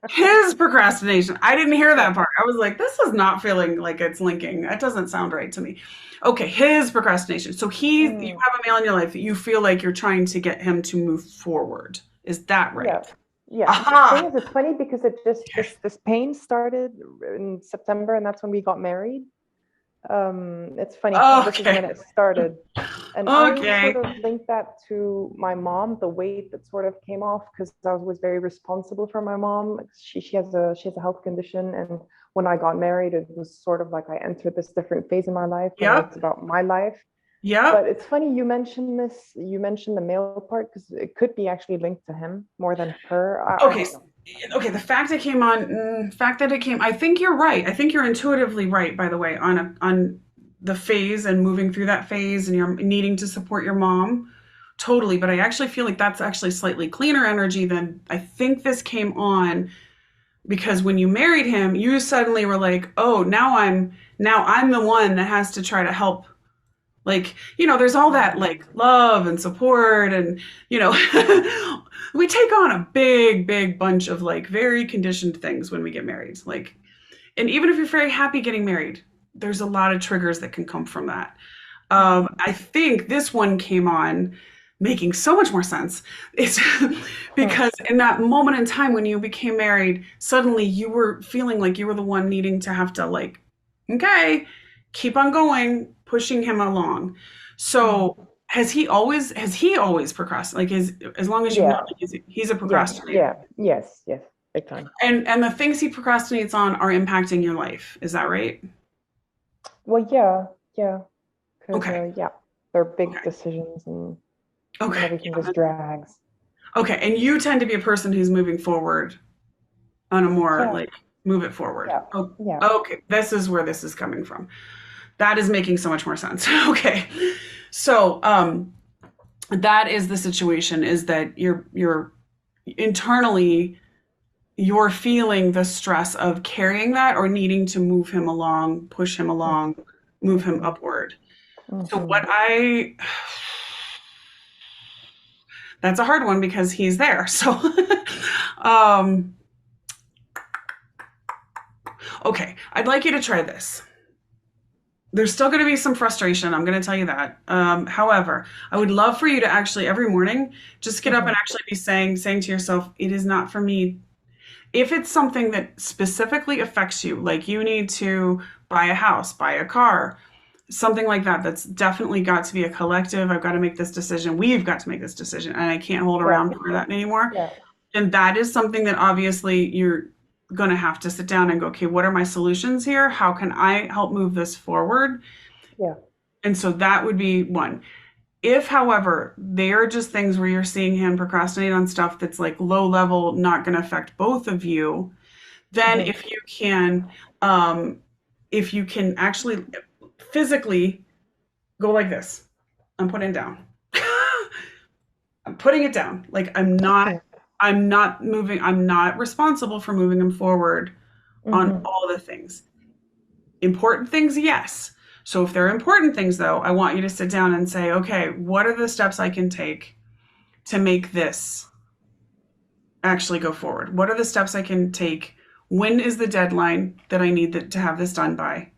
His procrastination. I didn't hear that part. I was like, this is not feeling like it's linking. That doesn't sound right to me. Okay. His procrastination. So you Mm, have a male in your life that you feel like you're trying to get him to move forward. Is that yeah, right? yeah. Thing Aha. is, it's funny because it just Okay. this pain started in September, and that's when we got married. It's funny because this is when Okay. it started. And I sort Okay. of linked that to my mom, the weight that sort of came off because I was very responsible for my mom. She has a health condition, and when I got married, it was sort of like I entered this different phase in my life when it Yep. was about my life. Yep. But it's funny you mentioned this. You mentioned the male part because it could be actually linked to him more than her. I Okay. don't know. Okay. The fact it came on, fact that it came, I think you're right. I think you're intuitively right, by the way, on the phase and moving through that phase and you're needing to support your mom. Totally. But I actually feel like that's actually slightly cleaner energy than I think this came on because when you married him, you suddenly were like, oh, now I'm the one that has to try to help. Like, there's all that like Mm, love and support and, you know, we take on a big, big bunch of like very conditioned things when we get married. Like, and even if you're very happy getting married, there's a lot of triggers that can come from that. mm, I think this one came on making so much more sense. It's mm, because in that moment in time when you became married, suddenly you were feeling like you were the one needing to have to like, okay, keep on going, pushing him along. mm. So has he always procrastinated? Like as long as you've known Yeah, him, he's a yeah, procrastinator. yeah. Yes, yes, big time. And the things he procrastinates on are impacting your life. Is that right? Well, yeah, Yeah, because Okay. yeah, they're big Okay. decisions and Okay. everything Yeah. just drags. Okay. And you tend to be a person who's moving forward on a more Yeah, like move it forward. yeah, Oh, yeah. okay. This is where this is coming from. That is making so much more sense. Okay. So, that is the situation, is that you're internally you're feeling the stress of carrying that or needing to move him along, push him along, move him Mm-hmm. upward. So Mm-hmm. that's a hard one because he's there. So, um, okay, I'd like you to try this. There's still going to be some frustration. I'm going to tell you that. However, I would love for you to actually every morning just get up and actually be saying to yourself, it is not for me. If it's something that specifically affects you, like you need to buy a house, buy a car, something like that, that's definitely got to be a collective. I've got to make this decision. We've got to make this decision, and I can't hold Yeah, around for that anymore. yeah, And that is something that obviously you're going to have to sit down and go, okay, what are my solutions here? How can I help move this forward? yeah. And so that would be one. If, however, they are just things where you're seeing him procrastinate on stuff that's like low level, not going to affect both of you, then Mm-hmm. if you can actually physically go like this, I'm putting it down. I'm putting it down. Like I'm not moving. I'm not responsible for moving him forward on Mm-hmm. all the things. Important things, yes. So if they're important things, though, I want you to sit down and say, okay, what are the steps I can take to make this actually go forward? What are the steps I can take? When is the deadline that I need to have this done by?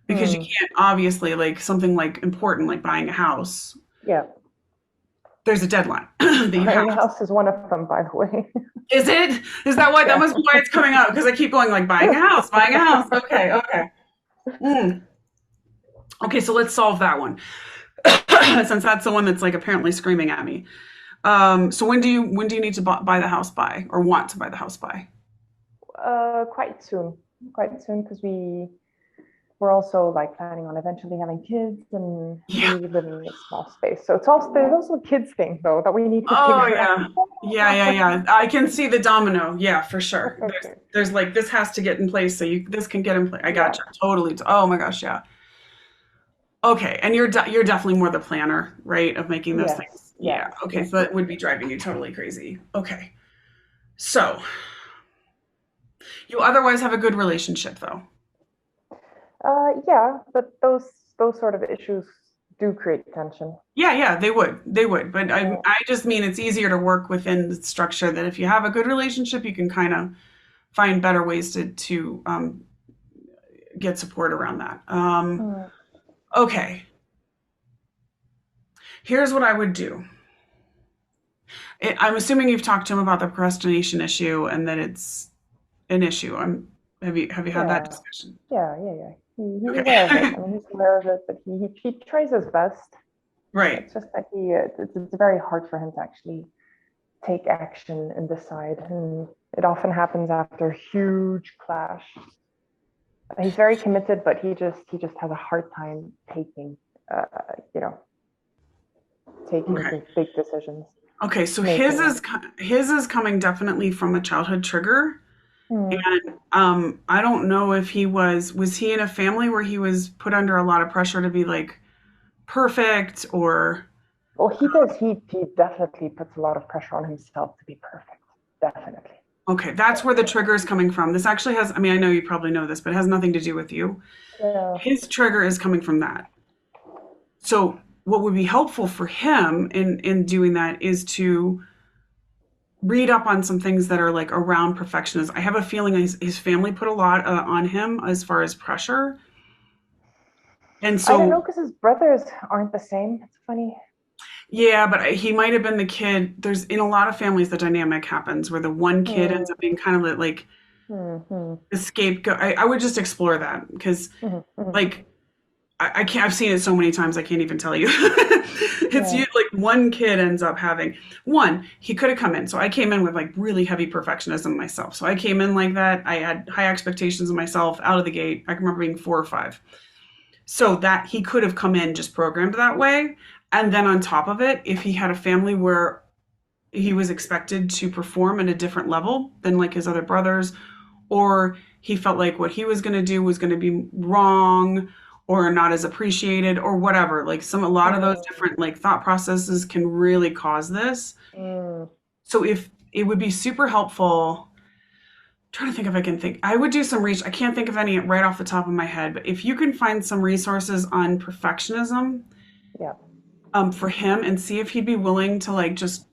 Because you can't obviously, like something like important, like buying a house, Yeah. there's a deadline that you Buying have. a house is one of them, by the way. Is it? Is that why? That Yeah. must be why it's coming up, because I keep going like buying a house, buying a house. Okay, okay. Mm. Okay, so let's solve that one. Since that's the one that's like apparently screaming at me. So when do you need to buy the house by, or want to buy the house by? Quite soon, because we're also like planning on eventually having kids, and Yeah. we live in a small space. So there's also a kids thing though that we need to Oh figure yeah. out. Yeah. I can see the domino. Yeah, for sure. Okay. There's like this has to get in place so this can get in place. I gotcha. Yeah. Totally. Oh my gosh, yeah. Okay, and you're definitely more the planner, right, of making those Yes. things. Yeah. Yeah. Okay, so that would be driving you totally crazy. Okay. So, you otherwise have a good relationship though. Yeah, but those sort of issues do create tension. Yeah, they would. But Yeah. I just mean it's easier to work within the structure that if you have a good relationship, you can kind of find better ways to get support around that. Okay. Here's what I would do. I'm assuming you've talked to him about the procrastination issue and that it's an issue. Have you had that discussion? Yeah. He's aware of it. I mean, he's aware of it, but he tries his best. Right. It's just that it's very hard for him to actually take action and decide, and it often happens after a huge clash. He's very committed, but he just has a hard time taking big decisions. Okay, so his is coming definitely from a childhood trigger. And I don't know if was he in a family where he was put under a lot of pressure to be like perfect, or well, he does. He definitely puts a lot of pressure on himself to be perfect. Definitely. Okay, that's where the trigger is coming from. This actually has, I mean, I know you probably know this, but it has nothing to do with you. Yeah. His trigger is coming from that. So what would be helpful for him in doing that is to read up on some things that are like around perfectionism. I have a feeling his family put a lot on him as far as pressure. And so I don't know, because his brothers aren't the same. It's funny. Yeah, but he might have been the kid. There's in a lot of families, the dynamic happens where the one kid ends up being kind of like the scapegoat. I would just explore that because like I can't, I've seen it so many times I can't even tell you. It's like one kid ends up having he could have come in. So I came in with like really heavy perfectionism myself. So I came in like that. I had high expectations of myself out of the gate. I can remember being 4 or 5. So that he could have come in just programmed that way. And then on top of it, if he had a family where he was expected to perform at a different level than like his other brothers, or he felt like what he was going to do was going to be wrong or not as appreciated or whatever. Like a lot of those different like thought processes can really cause this. So if it would be super helpful, trying to think if I can think. I would do some research. I can't think of any right off the top of my head, but if you can find some resources on perfectionism, Yeah. for him and see if he'd be willing to like just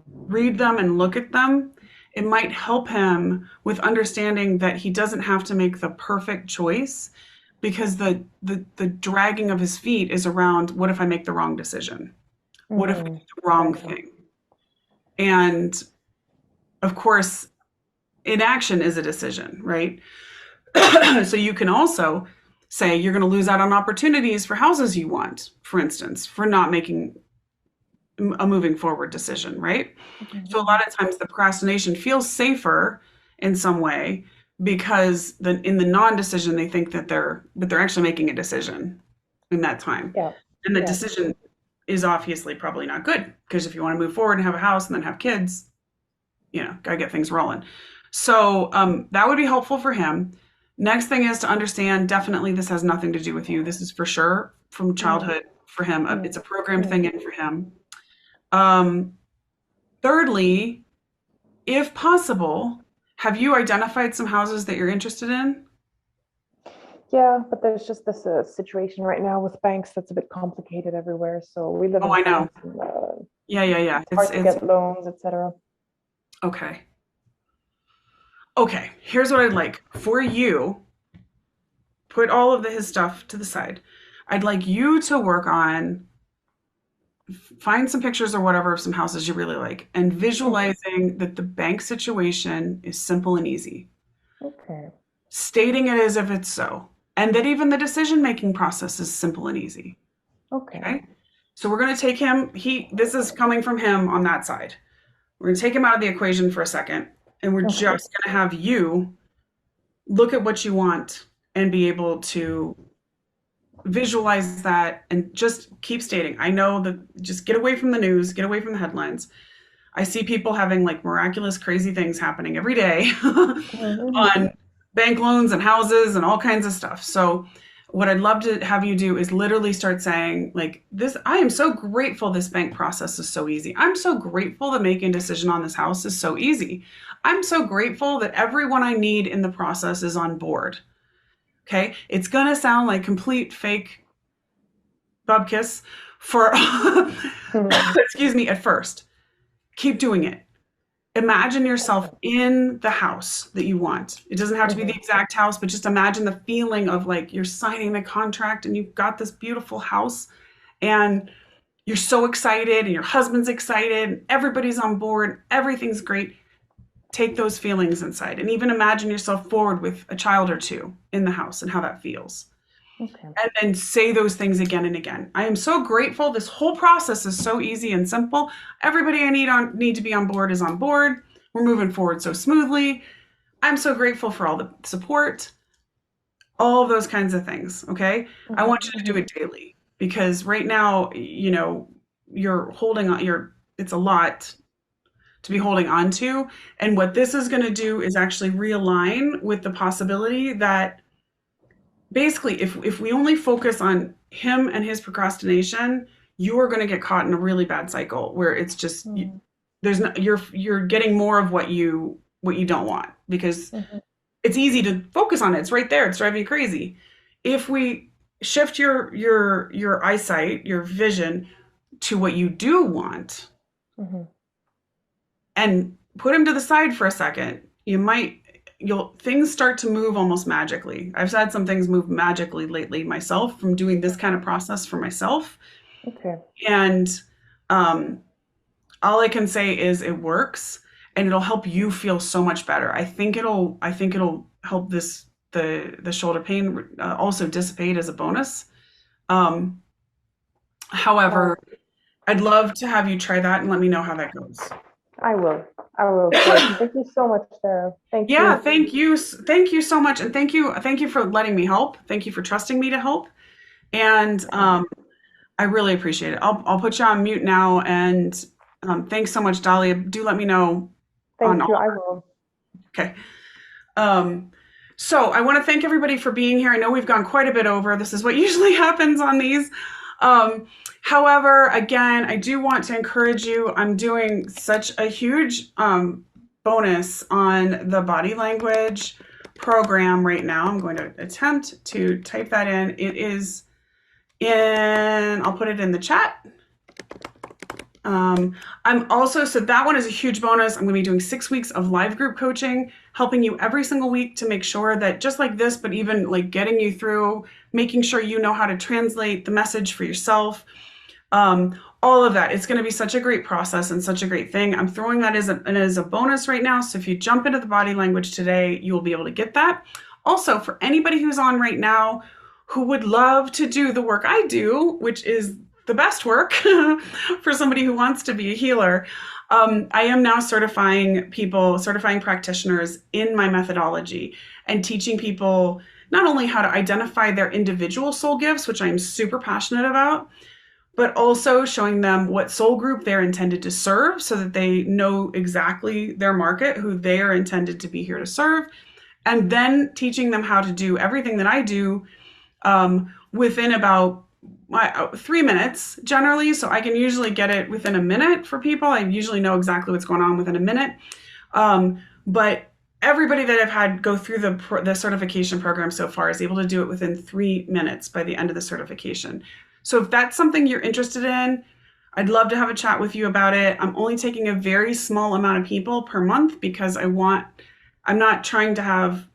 read them and look at them, it might help him with understanding that he doesn't have to make the perfect choice, because the dragging of his feet is around, what if I make the wrong decision? What if I do the wrong thing? And of course, inaction is a decision, right? So you can also say you're going to lose out on opportunities for houses you want, for instance, for not making a moving forward decision, right? So a lot of times the procrastination feels safer in some way because in the non-decision they think that they're actually making a decision in that time. Yeah. And the decision is obviously probably not good, because if you want to move forward and have a house and then have kids, gotta get things rolling. So that would be helpful for him. Next thing is to understand, definitely this has nothing to do with you. This is for sure from childhood for him. It's a program thing in for him. Thirdly, if possible, have you identified some houses that you're interested in? Yeah, but there's just this situation right now with banks that's a bit complicated everywhere. So we live in I know. France, and, Yeah. It's hard to get loans, etc. Okay. Here's what I'd like for you. Put all of his stuff to the side. I'd like you to work on, find some pictures or whatever of some houses you really like, and visualizing that the bank situation is simple and easy. Okay. Stating it as if it's so. And that even the decision-making process is simple and easy. Okay? So we're going to take him, this is coming from him on that side. We're going to take him out of the equation for a second, and we're just going to have you look at what you want and be able to visualize that and just keep stating. I know that, just get away from the news, get away from the headlines. I see people having like miraculous, crazy things happening every day on bank loans and houses and all kinds of stuff. So what I'd love to have you do is literally start saying like this, I am so grateful this bank process is so easy. I'm so grateful that making a decision on this house is so easy. I'm so grateful that everyone I need in the process is on board. Okay. It's going to sound like complete fake bubkiss for, excuse me, at first. Keep doing it. Imagine yourself in the house that you want. It doesn't have to be the exact house, but just imagine the feeling of like you're signing the contract and you've got this beautiful house and you're so excited and your husband's excited and everybody's on board. Everything's great. Take those feelings inside and even imagine yourself forward with a child or two in the house and how that feels. And then say those things again and again. I am so grateful. This whole process is so easy and simple. Everybody I need to be on board is on board. We're moving forward so smoothly. I'm so grateful for all the support, all of those kinds of things. Okay. I want you to do it daily because right now, you're holding on, it's a lot to be holding on to. And what this is going to do is actually realign with the possibility that basically, if we only focus on him and his procrastination, you are going to get caught in a really bad cycle where it's just you're getting more of what you don't want because it's easy to focus on it. It's right there. It's driving you crazy. If we shift your eyesight, your vision to what you do want, and put him to the side for a second, things start to move almost magically. I've had some things move magically lately myself from doing this kind of process for myself. And all I can say is it works and it'll help you feel so much better. I think it'll help the shoulder pain also dissipate as a bonus. However, I'd love to have you try that and let me know how that goes. I will. Thank you so much, Sarah. Thank you. Thank you so much. And thank you for letting me help. Thank you for trusting me to help. And I really appreciate it. I'll put you on mute now. And thanks so much, Dalia. Do let me know on Thank you. all. I will. Okay. So I want to thank everybody for being here. I know we've gone quite a bit over. This is what usually happens on these. However, again, I do want to encourage you. I'm doing such a huge bonus on the body language program right now. I'm going to attempt to type that in. It is in, I'll put it in the chat. I'm also, so that one is a huge bonus. I'm going to be doing 6 weeks of live group coaching, helping you every single week to make sure that just like this, but even like getting you through, making sure you know how to translate the message for yourself. All of that. It's going to be such a great process and such a great thing. I'm throwing that as a bonus right now. So if you jump into the body language today, you will be able to get that. Also, for anybody who's on right now who would love to do the work I do, which is the best work for somebody who wants to be a healer. I am now certifying practitioners in my methodology and teaching people not only how to identify their individual soul gifts, which I'm super passionate about, but also showing them what soul group they're intended to serve so that they know exactly their market, who they are intended to be here to serve, and then teaching them how to do everything that I do within about 3 minutes generally. So I can usually get it within a minute for people. I usually know exactly what's going on within a minute. But everybody that I've had go through the certification program so far is able to do it within 3 minutes by the end of the certification. So if that's something you're interested in, I'd love to have a chat with you about it. I'm only taking a very small amount of people per month because I'm not trying to have,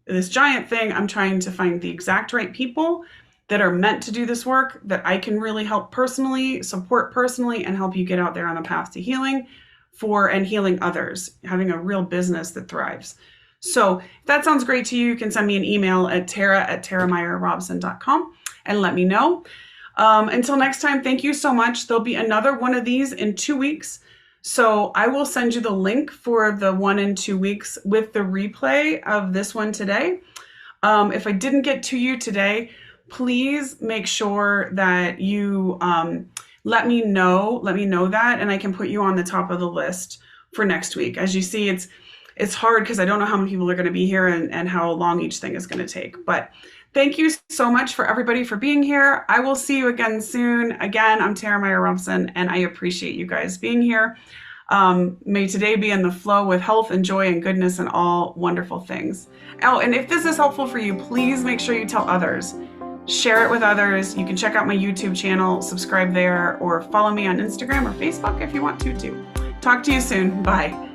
this giant thing. I'm trying to find the exact right people that are meant to do this work that I can really help personally, support personally, and help you get out there on the path to healing and healing others, having a real business that thrives. So if that sounds great to you, you can send me an email at tara@tarameyer-robson.com and let me know. Until next time, thank you so much. There'll be another one of these in 2 weeks. So I will send you the link for the one in 2 weeks with the replay of this one today. If I didn't get to you today, please make sure that you let me know that, and I can put you on the top of the list for next week. As you see, it's hard because I don't know how many people are going to be here and how long each thing is going to take. But thank you so much for everybody for being here. I will see you again soon. Again, I'm Tara Meyer-Robson, and I appreciate you guys being here. May today be in the flow with health and joy and goodness and all wonderful things. Oh, and if this is helpful for you, please make sure you tell others. Share it with others. You can check out my YouTube channel, subscribe there, or follow me on Instagram or Facebook if you want to too. Talk to you soon. Bye.